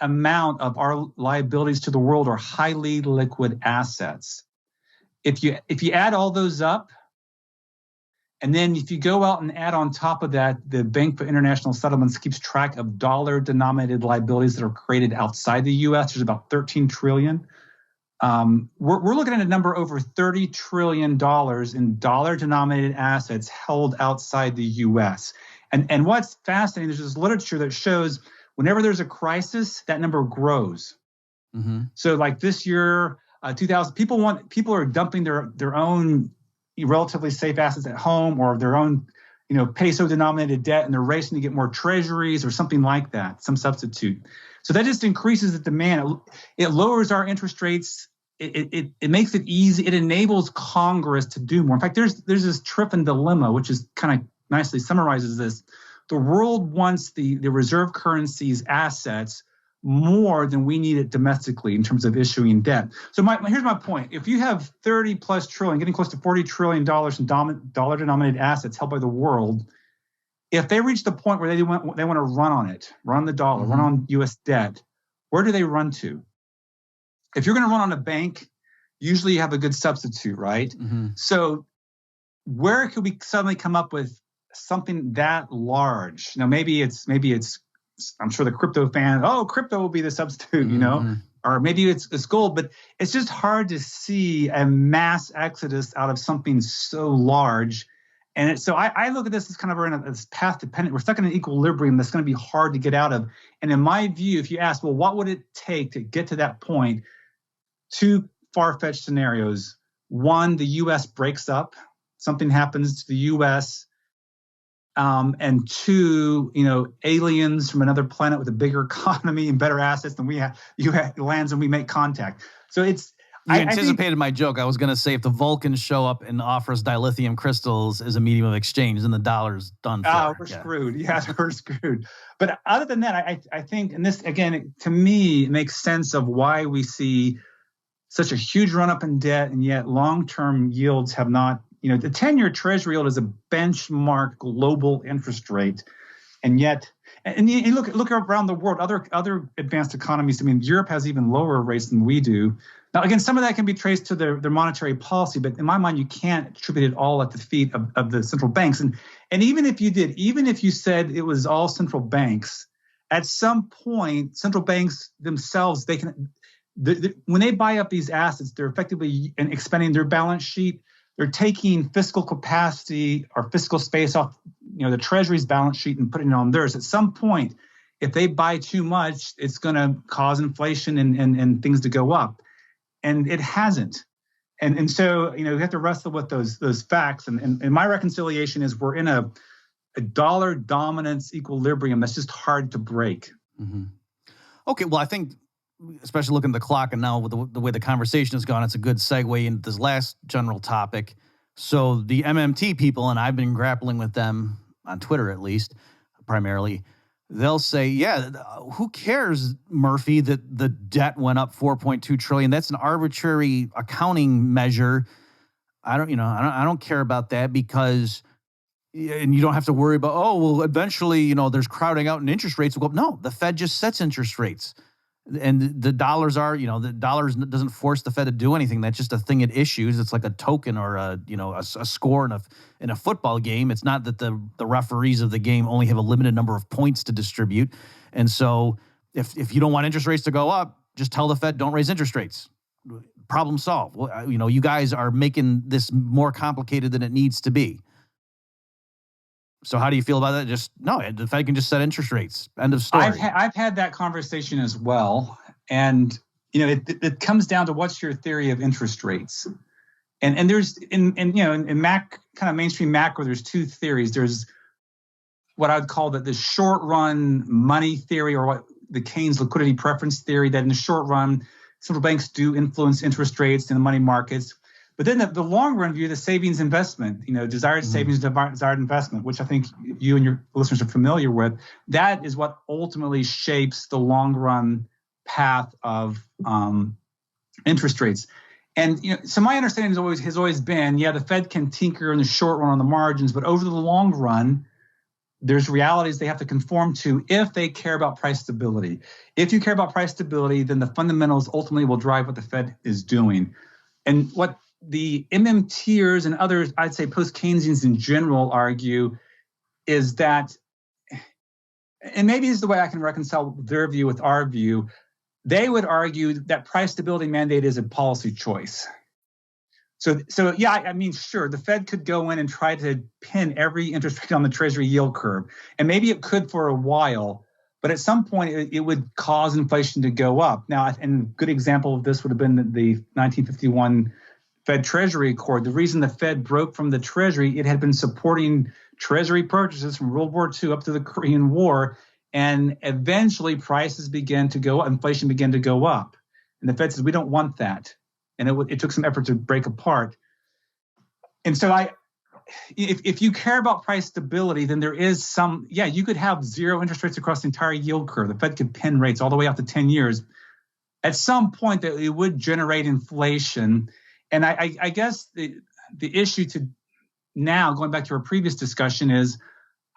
D: amount of our liabilities to the world are highly liquid assets. If you add all those up, and then if you go out and add on top of that, the Bank for International Settlements keeps track of dollar-denominated liabilities that are created outside the U.S. There's about 13 trillion. We're looking at a number over $30 trillion in dollar-denominated assets held outside the U.S. And what's fascinating, there's this literature that shows whenever there's a crisis, that number grows. Mm-hmm. So like this year, 2000, people are dumping their own relatively safe assets at home or their own, peso denominated debt, and they're racing to get more treasuries or something like that, some substitute. So that just increases the demand. It lowers our interest rates. It makes it easy. It enables Congress to do more. In fact, there's this Triffin dilemma, which is kind of nicely summarizes this. The world wants the reserve currency's assets more than we need it domestically in terms of issuing debt. So here's my point. If you have 30 plus trillion, getting close to $40 trillion in dollar denominated assets held by the world, if they reach the point where they want to run the dollar, run on U.S. debt, where do they run to? If you're going to run on a bank, usually you have a good substitute, right? Mm-hmm. So where could we suddenly come up with something that large? Maybe it's I'm sure the crypto fan, crypto will be the substitute, or maybe it's gold, but it's just hard to see a mass exodus out of something so large. And so I look at this as kind of we're in this path dependent. We're stuck in an equilibrium that's going to be hard to get out of. And in my view, if you ask, well, what would it take to get to that point? Two far-fetched scenarios. One, the U.S. breaks up. Something happens to the U.S. And two, aliens from another planet with a bigger economy and better assets than we have, lands and we make contact. So it's.
A: You anticipated my joke. I was going to say if the Vulcans show up and offer us dilithium crystals as a medium of exchange, then the dollar's done for.
D: We're screwed. Yeah, we're screwed. But other than that, I think, and this, again, to me, it makes sense of why we see such a huge run-up in debt, and yet long-term yields have not, the 10-year Treasury yield is a benchmark global interest rate. And yet, and you look around the world, other advanced economies, Europe has even lower rates than we do. Now, again, some of that can be traced to their monetary policy, but in my mind, you can't attribute it all at the feet of the central banks. And even if you did, even if you said it was all central banks, at some point, central banks themselves, they can, when they buy up these assets, they're effectively expanding their balance sheet. They're taking fiscal capacity or fiscal space off, the Treasury's balance sheet and putting it on theirs. At some point, if they buy too much, it's going to cause inflation and things to go up. And it hasn't. And so, you have to wrestle with those facts. And my reconciliation is we're in a dollar dominance equilibrium that's just hard to break.
A: Mm-hmm. Okay, well, I think, especially looking at the clock and now with the way the conversation has gone, it's a good segue into this last general topic. So the MMT people, and I've been grappling with them on Twitter at least, primarily, they'll say, who cares, Murphy, that the debt went up $4.2 trillion? That's an arbitrary accounting measure. I don't care about that because, and you don't have to worry about, eventually, there's crowding out and interest rates will go up. No, the Fed just sets interest rates. And the dollars are, the dollars doesn't force the Fed to do anything. That's just a thing it issues. It's like a token or a score in a football game. It's not that the referees of the game only have a limited number of points to distribute. And so if you don't want interest rates to go up, just tell the Fed don't raise interest rates. Problem solved. Well, you guys are making this more complicated than it needs to be. So how do you feel about that? The Fed can just set interest rates. End of story.
D: I've had that conversation as well. And, it comes down to what's your theory of interest rates. And there's, in kind of mainstream macro, there's two theories. There's what I'd call the short run money theory, or what the Keynes liquidity preference theory, that in the short run, central banks do influence interest rates in the money markets. But then the long run view, the savings investment, desired savings, desired investment, which I think you and your listeners are familiar with, that is what ultimately shapes the long run path of interest rates. And so my understanding has always been, the Fed can tinker in the short run on the margins, but over the long run, there's realities they have to conform to if they care about price stability. If you care about price stability, then the fundamentals ultimately will drive what the Fed is doing. And what the MMTers and others, I'd say post-Keynesians in general, argue is that, and maybe this is the way I can reconcile their view with our view, they would argue that price stability mandate is a policy choice. So yeah, I mean, sure, the Fed could go in and try to pin every interest rate on the Treasury yield curve, and maybe it could for a while, but at some point it would cause inflation to go up. Now, and a good example of this would have been the 1951 Fed Treasury Accord. The reason the Fed broke from the Treasury, it had been supporting Treasury purchases from World War II up to the Korean War, and eventually prices began to go up, inflation began to go up, and the Fed says we don't want that. And it took some effort to break apart. And so if you care about price stability, then there is you could have zero interest rates across the entire yield curve. The Fed could pin rates all the way out to 10 years. At some point, that it would generate inflation. And I guess the issue to now, going back to our previous discussion, is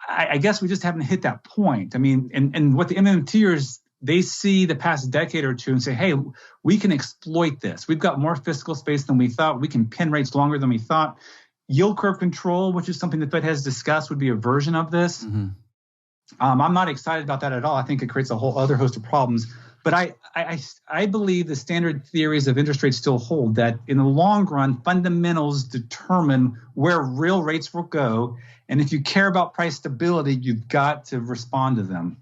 D: I guess we just haven't hit that point. I mean, and what the MMTers, they see the past decade or two and say, hey, we can exploit this. We've got more fiscal space than we thought. We can pin rates longer than we thought. Yield curve control, which is something the Fed has discussed, would be a version of this. Mm-hmm. I'm not excited about that at all. I think it creates a whole other host of problems. But I believe the standard theories of interest rates still hold, that in the long run, fundamentals determine where real rates will go. And if you care about price stability, you've got to respond to them.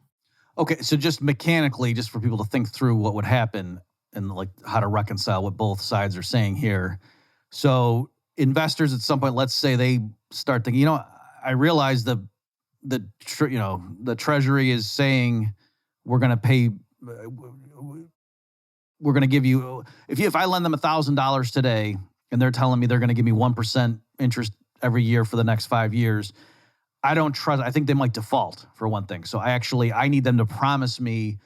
A: Okay, so just mechanically, just for people to think through what would happen and like how to reconcile what both sides are saying here. So investors at some point, let's say they start thinking, I realize the Treasury is saying we're going to pay, we're going to give you, if I lend them $1,000 today and they're telling me they're going to give me 1% interest every year for the next 5 years, I don't trust. I think they might default, for one thing. So I need them to promise me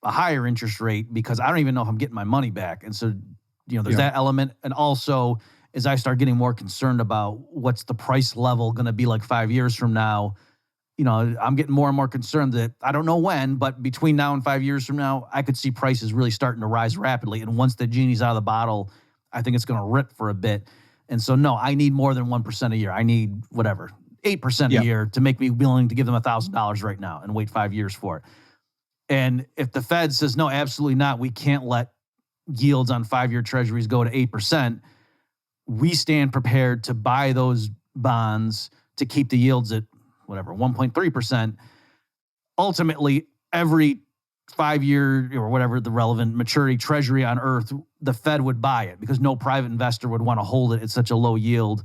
A: a higher interest rate, because I don't even know if I'm getting my money back. And so, there's that element. And also, as I start getting more concerned about what's the price level going to be like 5 years from now, I'm getting more and more concerned that I don't know when, but between now and 5 years from now, I could see prices really starting to rise rapidly. And once the genie's out of the bottle, I think it's going to rip for a bit. And so, no, I need more than 1% a year. I need 8% a year to make me willing to give them $1,000 right now and wait 5 years for it. And if the Fed says, no, absolutely not, we can't let yields on 5-year treasuries go to 8%, we stand prepared to buy those bonds to keep the yields at 1.3%. Ultimately, every 5-year or whatever the relevant maturity treasury on earth, the Fed would buy it, because no private investor would want to hold it at such a low yield.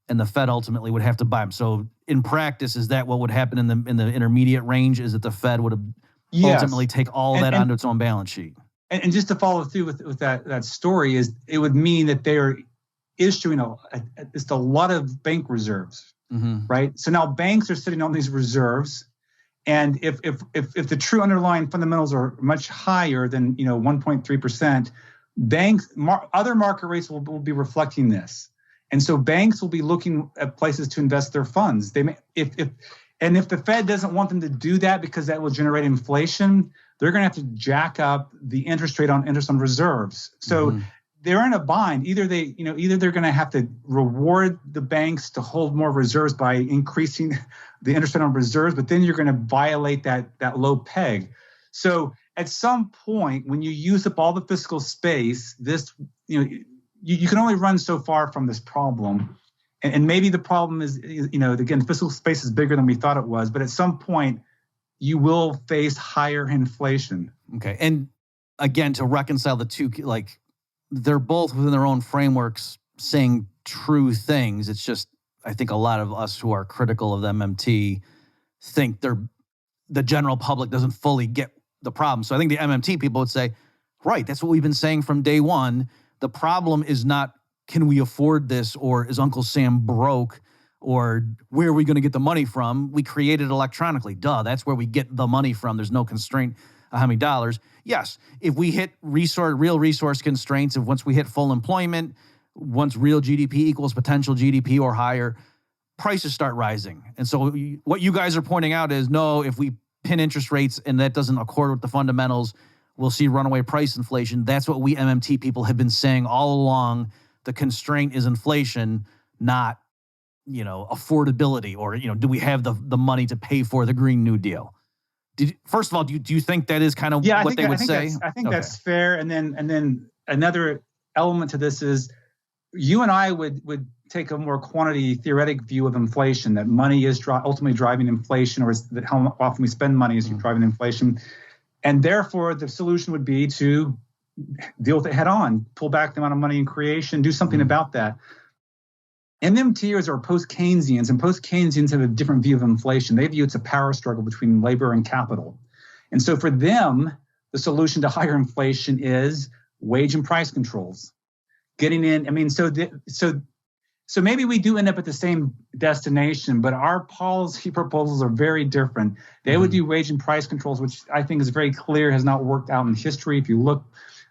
A: And the Fed ultimately would have to buy them. So in practice, is that what would happen in the intermediate range? Is that the Fed would ultimately take all that onto its own balance sheet? And
D: just to follow through with that story, is it would mean that they are issuing just a lot of bank reserves, right? So now banks are sitting on these reserves, and if the true underlying fundamentals are much higher than 1.3%, other market rates will be reflecting this. And so banks will be looking at places to invest their funds. They may, if the Fed doesn't want them to do that because that will generate inflation, they're going to have to jack up the interest rate on interest on reserves. So they're in a bind. Either they're going to have to reward the banks to hold more reserves by increasing the interest rate on reserves, but then you're going to violate that low peg. So at some point, when you use up all the fiscal space, you can only run so far from this problem. And maybe the problem is, again, fiscal space is bigger than we thought it was, but at some point you will face higher inflation.
A: Okay. And again, to reconcile the two, they're both within their own frameworks saying true things. It's just, I think a lot of us who are critical of the MMT think the general public doesn't fully get the problem. So I think the MMT people would say, right, that's what we've been saying from day one. The problem is not, can we afford this, or is Uncle Sam broke, or where are we going to get the money from? We created it electronically. Duh, that's where we get the money from. There's no constraint on how many dollars. Yes, if we hit real resource constraints, once we hit full employment, once real GDP equals potential GDP or higher, prices start rising. And so what you guys are pointing out is, no, if we pin interest rates and that doesn't accord with the fundamentals, we'll see runaway price inflation. That's what we MMT people have been saying all along. The constraint is inflation, not, affordability, or, do we have the money to pay for the Green New Deal? First of all, do you think that is kind of what they would say?
D: I think that's fair. And then another element to this is you and I would take a more quantity theoretic view of inflation, that money is ultimately driving inflation, or is that how often we spend money is driving inflation. And therefore, the solution would be to deal with it head on, pull back the amount of money in creation, do something about that. MMTers are post-Keynesians, and post-Keynesians have a different view of inflation. They view it's a power struggle between labor and capital. And so for them, the solution to higher inflation is wage and price controls. Getting in, I mean, so maybe we do end up at the same destination, but our policy proposals are very different. They would do wage and price controls, which I think is very clear has not worked out in history. If you look,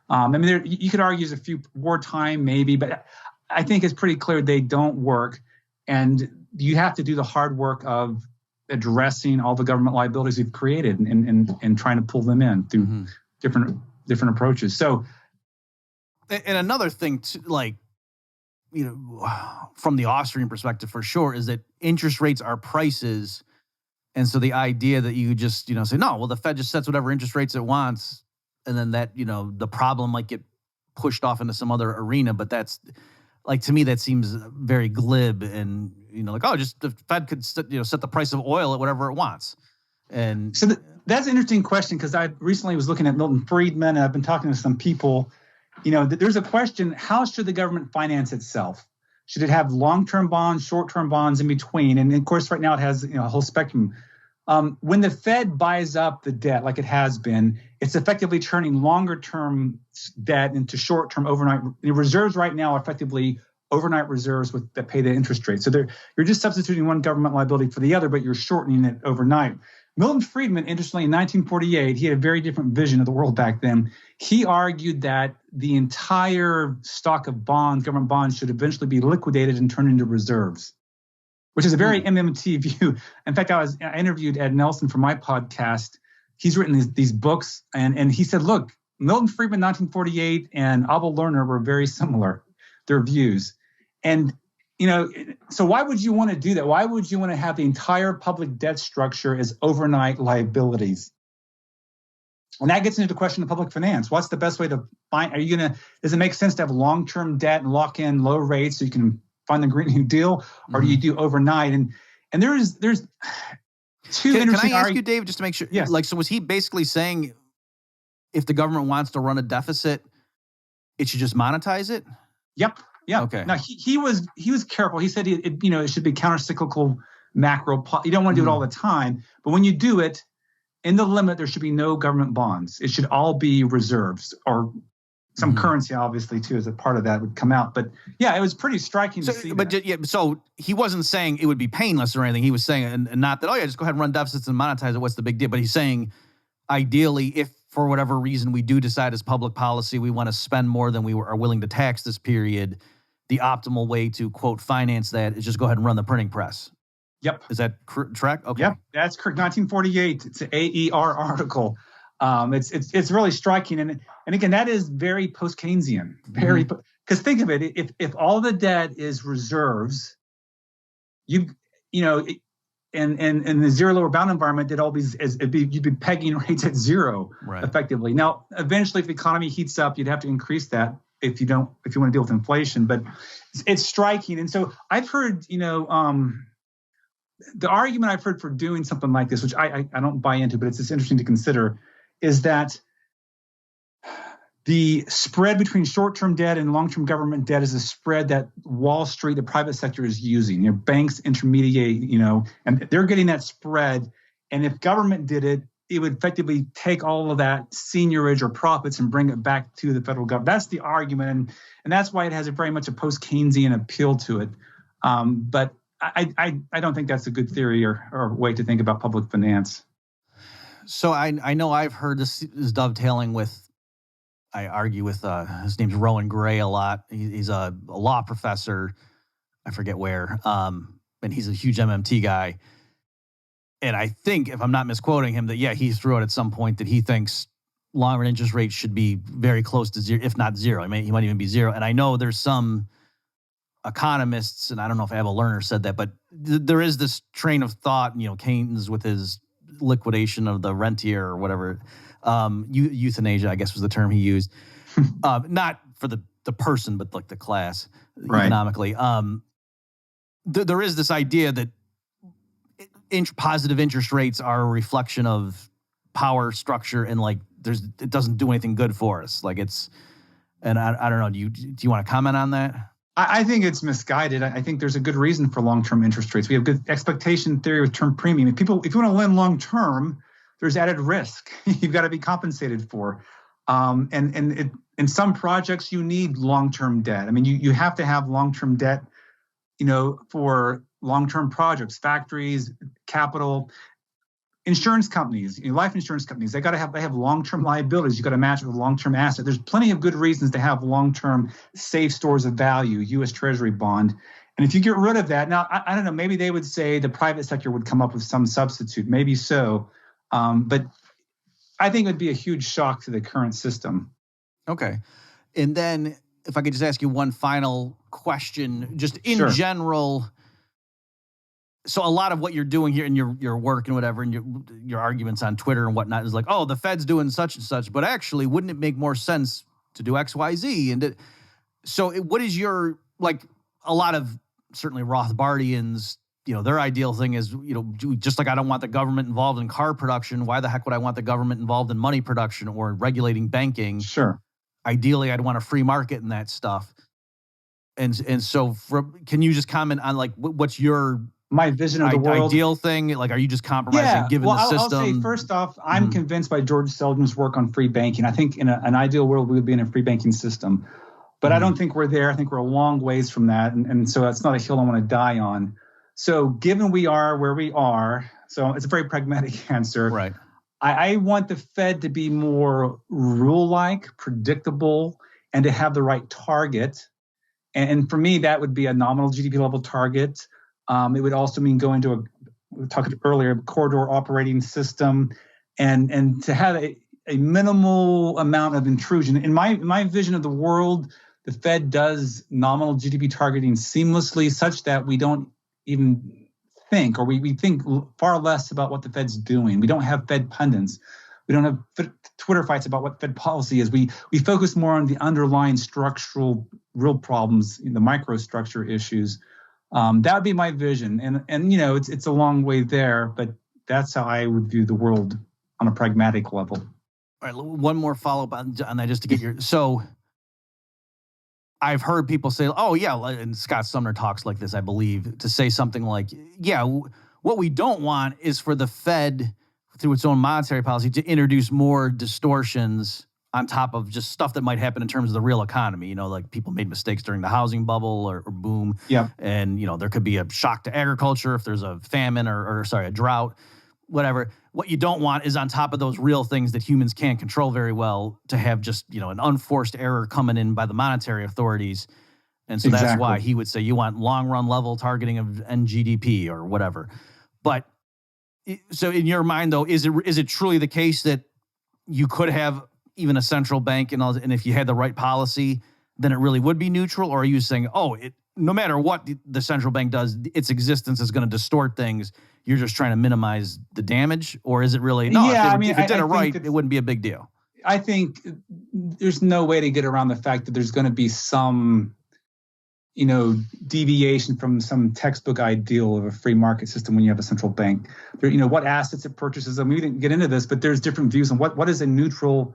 D: I mean, you could argue there's a few wartime maybe, but I think it's pretty clear they don't work. And you have to do the hard work of addressing all the government liabilities we've created and trying to pull them in through different approaches. So,
A: and another thing, like, you know, from the Austrian perspective for sure, is that interest rates are prices. And so the idea that you just, you know, say, no, well, the Fed just sets whatever interest rates it wants. And then that, you know, the problem might get pushed off into some other arena. But that's, like, to me, that seems very glib and, you know, like, oh, just the Fed could, set the price of oil at whatever it wants. And
D: so that's an interesting question, because I recently was looking at Milton Friedman, and I've been talking to some people. You know, there's a question: how should the government finance itself? Should it have long-term bonds, short-term bonds, in between? And of course, right now it has, you know, a whole spectrum. When the Fed buys up the debt, like it has been, it's effectively turning longer-term debt into short-term overnight. The reserves right now are effectively overnight reserves that pay the interest rate. So you're just substituting one government liability for the other, but you're shortening it overnight. Milton Friedman, interestingly, in 1948, he had a very different vision of the world back then. He argued that the entire stock of bonds, government bonds, should eventually be liquidated and turned into reserves, which is a very MMT view. In fact, I interviewed Ed Nelson for my podcast. He's written these books, and he said, look, Milton Friedman, 1948, and Abel Lerner were very similar, their views. And you know, so why would you want to do that? Why would you want to have the entire public debt structure as overnight liabilities? And that gets into the question of public finance. What's the best way to find? Does it make sense to have long-term debt and lock in low rates so you can fund the Green New Deal, or do you do overnight? And there's two interesting.
A: Can I ask you, Dave, just to make sure?
D: Yes.
A: Like, so was he basically saying, if the government wants to run a deficit, it should just monetize it?
D: Yep. Yeah.
A: Okay.
D: Now he was careful. He said it should be counter-cyclical macro. You don't want to do it all the time, but when you do it, in the limit, there should be no government bonds. It should all be reserves, or some currency, obviously, too, as a part of that would come out. But yeah, it was pretty striking to see.
A: But so he wasn't saying it would be painless or anything. He was saying, and not that, just go ahead and run deficits and monetize it. What's the big deal? But he's saying, ideally, if for whatever reason we do decide as public policy we want to spend more than we are willing to tax this period, the optimal way to, quote, finance that is just go ahead and run the printing press.
D: Yep.
A: Is that correct? Okay.
D: Yep, that's correct. 1948. It's an AER article. It's really striking, and again, that is very post-Keynesian. Very, because think of it: if all the debt is reserves, and the zero lower bound environment, you'd be pegging rates at zero,
A: right, effectively.
D: Now, eventually, if the economy heats up, you'd have to increase that if you want to deal with inflation. But it's striking, and so I've heard, the argument I've heard for doing something like this, which I don't buy into, but it's just interesting to consider, is that the spread between short-term debt and long-term government debt is a spread that Wall Street, the private sector, is using. Banks intermediate, and they're getting that spread. And if government did it, it would effectively take all of that seigniorage or profits and bring it back to the federal government. That's the argument, and that's why it has very much a post-Keynesian appeal to it. But I don't think that's a good theory or way to think about public finance.
A: So I know I've heard this is dovetailing with, I argue with, his name's Rowan Gray a lot. He's a law professor, I forget where, and he's a huge MMT guy. And I think, if I'm not misquoting him, that, he threw out at some point that he thinks long-run interest rates should be very close to zero, if not zero. He might even be zero. And I know there's some economists, and I don't know if Abel Lerner said that, but there is this train of thought, Keynes with his liquidation of the rentier or whatever, euthanasia, I guess was the term he used. Not for the the person, but like the class
D: Right.
A: economically. There is this idea that positive interest rates are a reflection of power structure, and like it doesn't do anything good for us. Like and I don't know. Do you want to comment on that?
D: I think it's misguided. I think there's a good reason for long-term interest rates. We have good expectation theory with term premium. If you want to lend long-term, there's added risk. You've got to be compensated for. In some projects, you need long-term debt. I mean, you have to have long-term debt, for long-term projects, factories, capital, insurance companies, life insurance companies. They have long-term liabilities. You got to match it with a long-term asset. There's plenty of good reasons to have long-term safe stores of value, U.S. Treasury bond. And if you get rid of that, now I don't know, maybe they would say the private sector would come up with some substitute, maybe so. But I think it would be a huge shock to the current system.
A: Okay. And then if I could just ask you one final question, just in general. So a lot of what you're doing here in your work and whatever, and your arguments on Twitter and whatnot is like, oh, the Fed's doing such and such, but actually, wouldn't it make more sense to do X, Y, Z? And so what is your, like, a lot of certainly Rothbardians, their ideal thing is, just like I don't want the government involved in car production, why the heck would I want the government involved in money production or regulating banking?
D: Sure.
A: Ideally, I'd want a free market in that stuff. And so can you just comment on, like, what's my
D: vision of the world,
A: ideal thing? Like, are you just compromising given the system?
D: I'll say first off, I'm convinced by George Seligman's work on free banking. I think in an ideal world, we would be in a free banking system, but I don't think we're there. I think we're a long ways from that. And so that's not a hill I want to die on. So given we are where we are, so it's a very pragmatic answer.
A: Right.
D: I want the Fed to be more rule-like, predictable, and to have the right target. And for me, that would be a nominal GDP level target. It would also mean going to we talked earlier, corridor operating system, and to have a minimal amount of intrusion. In my vision of the world, the Fed does nominal GDP targeting seamlessly, such that we don't even think, or we think far less about what the Fed's doing. We don't have Fed pundits. We don't have Twitter fights about what Fed policy is. We focus more on the underlying structural real problems, the microstructure issues. That would be my vision. And it's a long way there, but that's how I would view the world on a pragmatic level.
A: All right, one more follow-up on that just to get your... So I've heard people say, oh, yeah, and Scott Sumner talks like this, I believe, to say something like, yeah, what we don't want is for the Fed, through its own monetary policy, to introduce more distortions on top of just stuff that might happen in terms of the real economy. Like people made mistakes during the housing bubble or boom.
D: Yeah.
A: And, there could be a shock to agriculture if there's a famine or a drought, whatever. What you don't want is on top of those real things that humans can't control very well to have just, an unforced error coming in by the monetary authorities. And so that's why he would say you want long run level targeting of NGDP or whatever. But so in your mind, though, is it truly the case that you could have even a central bank and if you had the right policy, then it really would be neutral? Or are you saying, no matter what the central bank does, its existence is going to distort things? You're just trying to minimize the damage? Or is it really, no, if it did it right, it wouldn't be a big deal?
D: I think there's no way to get around the fact that there's going to be some, deviation from some textbook ideal of a free market system when you have a central bank. What assets it purchases. I mean, we didn't get into this, but there's different views on what is a neutral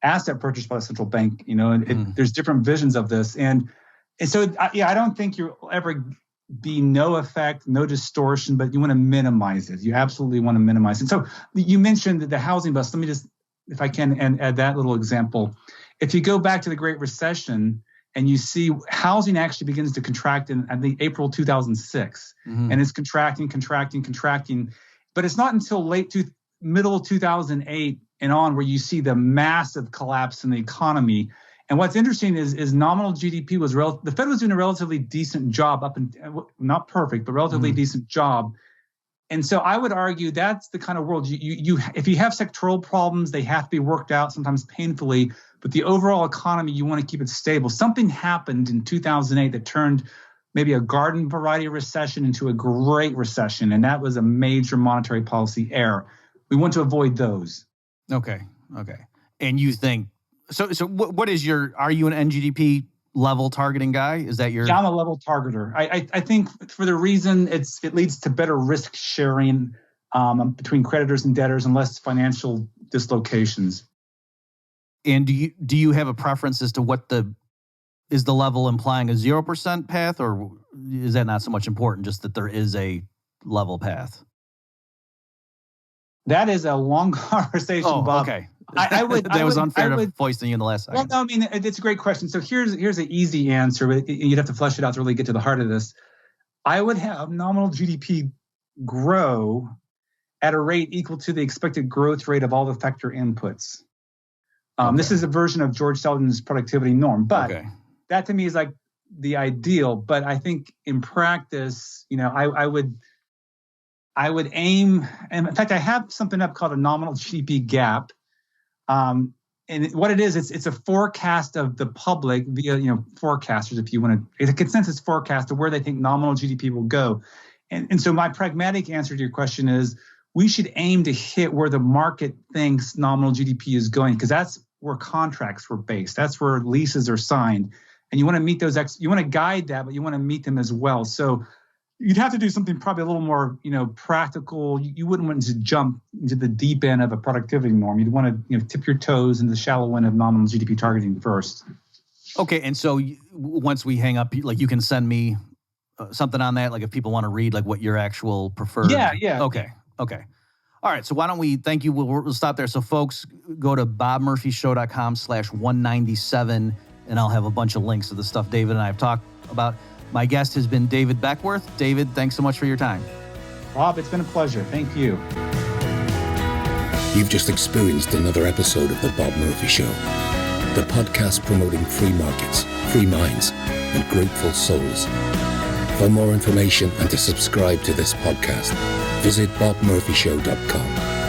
D: asset purchased by a central bank. There's different visions of this. And so, I don't think you'll ever be no effect, no distortion, but you want to minimize it. You absolutely want to minimize it. So you mentioned the housing bust. Let me just, if I can, add that little example. If you go back to the Great Recession and you see housing actually begins to contract in, I think, April 2006, and it's contracting. But it's not until middle of 2008 and on where you see the massive collapse in the economy. And what's interesting is nominal GDP was the Fed was doing a relatively decent job not perfect, but relatively decent job. And so I would argue that's the kind of world you if you have sectoral problems, they have to be worked out, sometimes painfully. But the overall economy, you want to keep it stable. Something happened in 2008 that turned maybe a garden variety recession into a great recession, and that was a major monetary policy error. We want to avoid those.
A: Okay. And you think so? What is are you an NGDP level targeting guy? Is that your?
D: Yeah, I'm a level targeter. I think for the reason it leads to better risk sharing between creditors and debtors and less financial dislocations.
A: And do you have a preference as to is the level implying a 0% path, or is that not so much important, just that there is a level path?
D: That is a long conversation, Bob.
A: Okay.
D: I would.
A: That was unfair to foisting you in the last second.
D: Well, no, I mean, it's a great question. So here's an easy answer, but you'd have to flesh it out to really get to the heart of this. I would have nominal GDP grow at a rate equal to the expected growth rate of all the factor inputs. This is a version of George Selden's productivity norm, but that to me is like the ideal. But I think in practice, I would aim, and in fact, I have something up called a nominal GDP gap. And what it is, it's a forecast of the public via, forecasters, if you want to, it's a consensus forecast of where they think nominal GDP will go. And so my pragmatic answer to your question is we should aim to hit where the market thinks nominal GDP is going, because that's where contracts were based. That's where leases are signed. And you want to meet those, you want to guide that, but you want to meet them as well. So you'd have to do something probably a little more, practical. You wouldn't want to jump into the deep end of a productivity norm. You'd want to, tip your toes in the shallow end of nominal GDP targeting first. Okay,
A: and so once we hang up, like you can send me something on that, like if people want to read like what your actual preferred.
D: Yeah.
A: Okay. All right, so why don't we, thank you, we'll stop there. So folks, go to bobmurphyshow.com/197, and I'll have a bunch of links to the stuff David and I have talked about. My guest has been David Beckworth. David, thanks so much for your time.
D: Rob, it's been a pleasure. Thank you.
C: You've just experienced another episode of The Bob Murphy Show, the podcast promoting free markets, free minds, and grateful souls. For more information and to subscribe to this podcast, visit bobmurphyshow.com.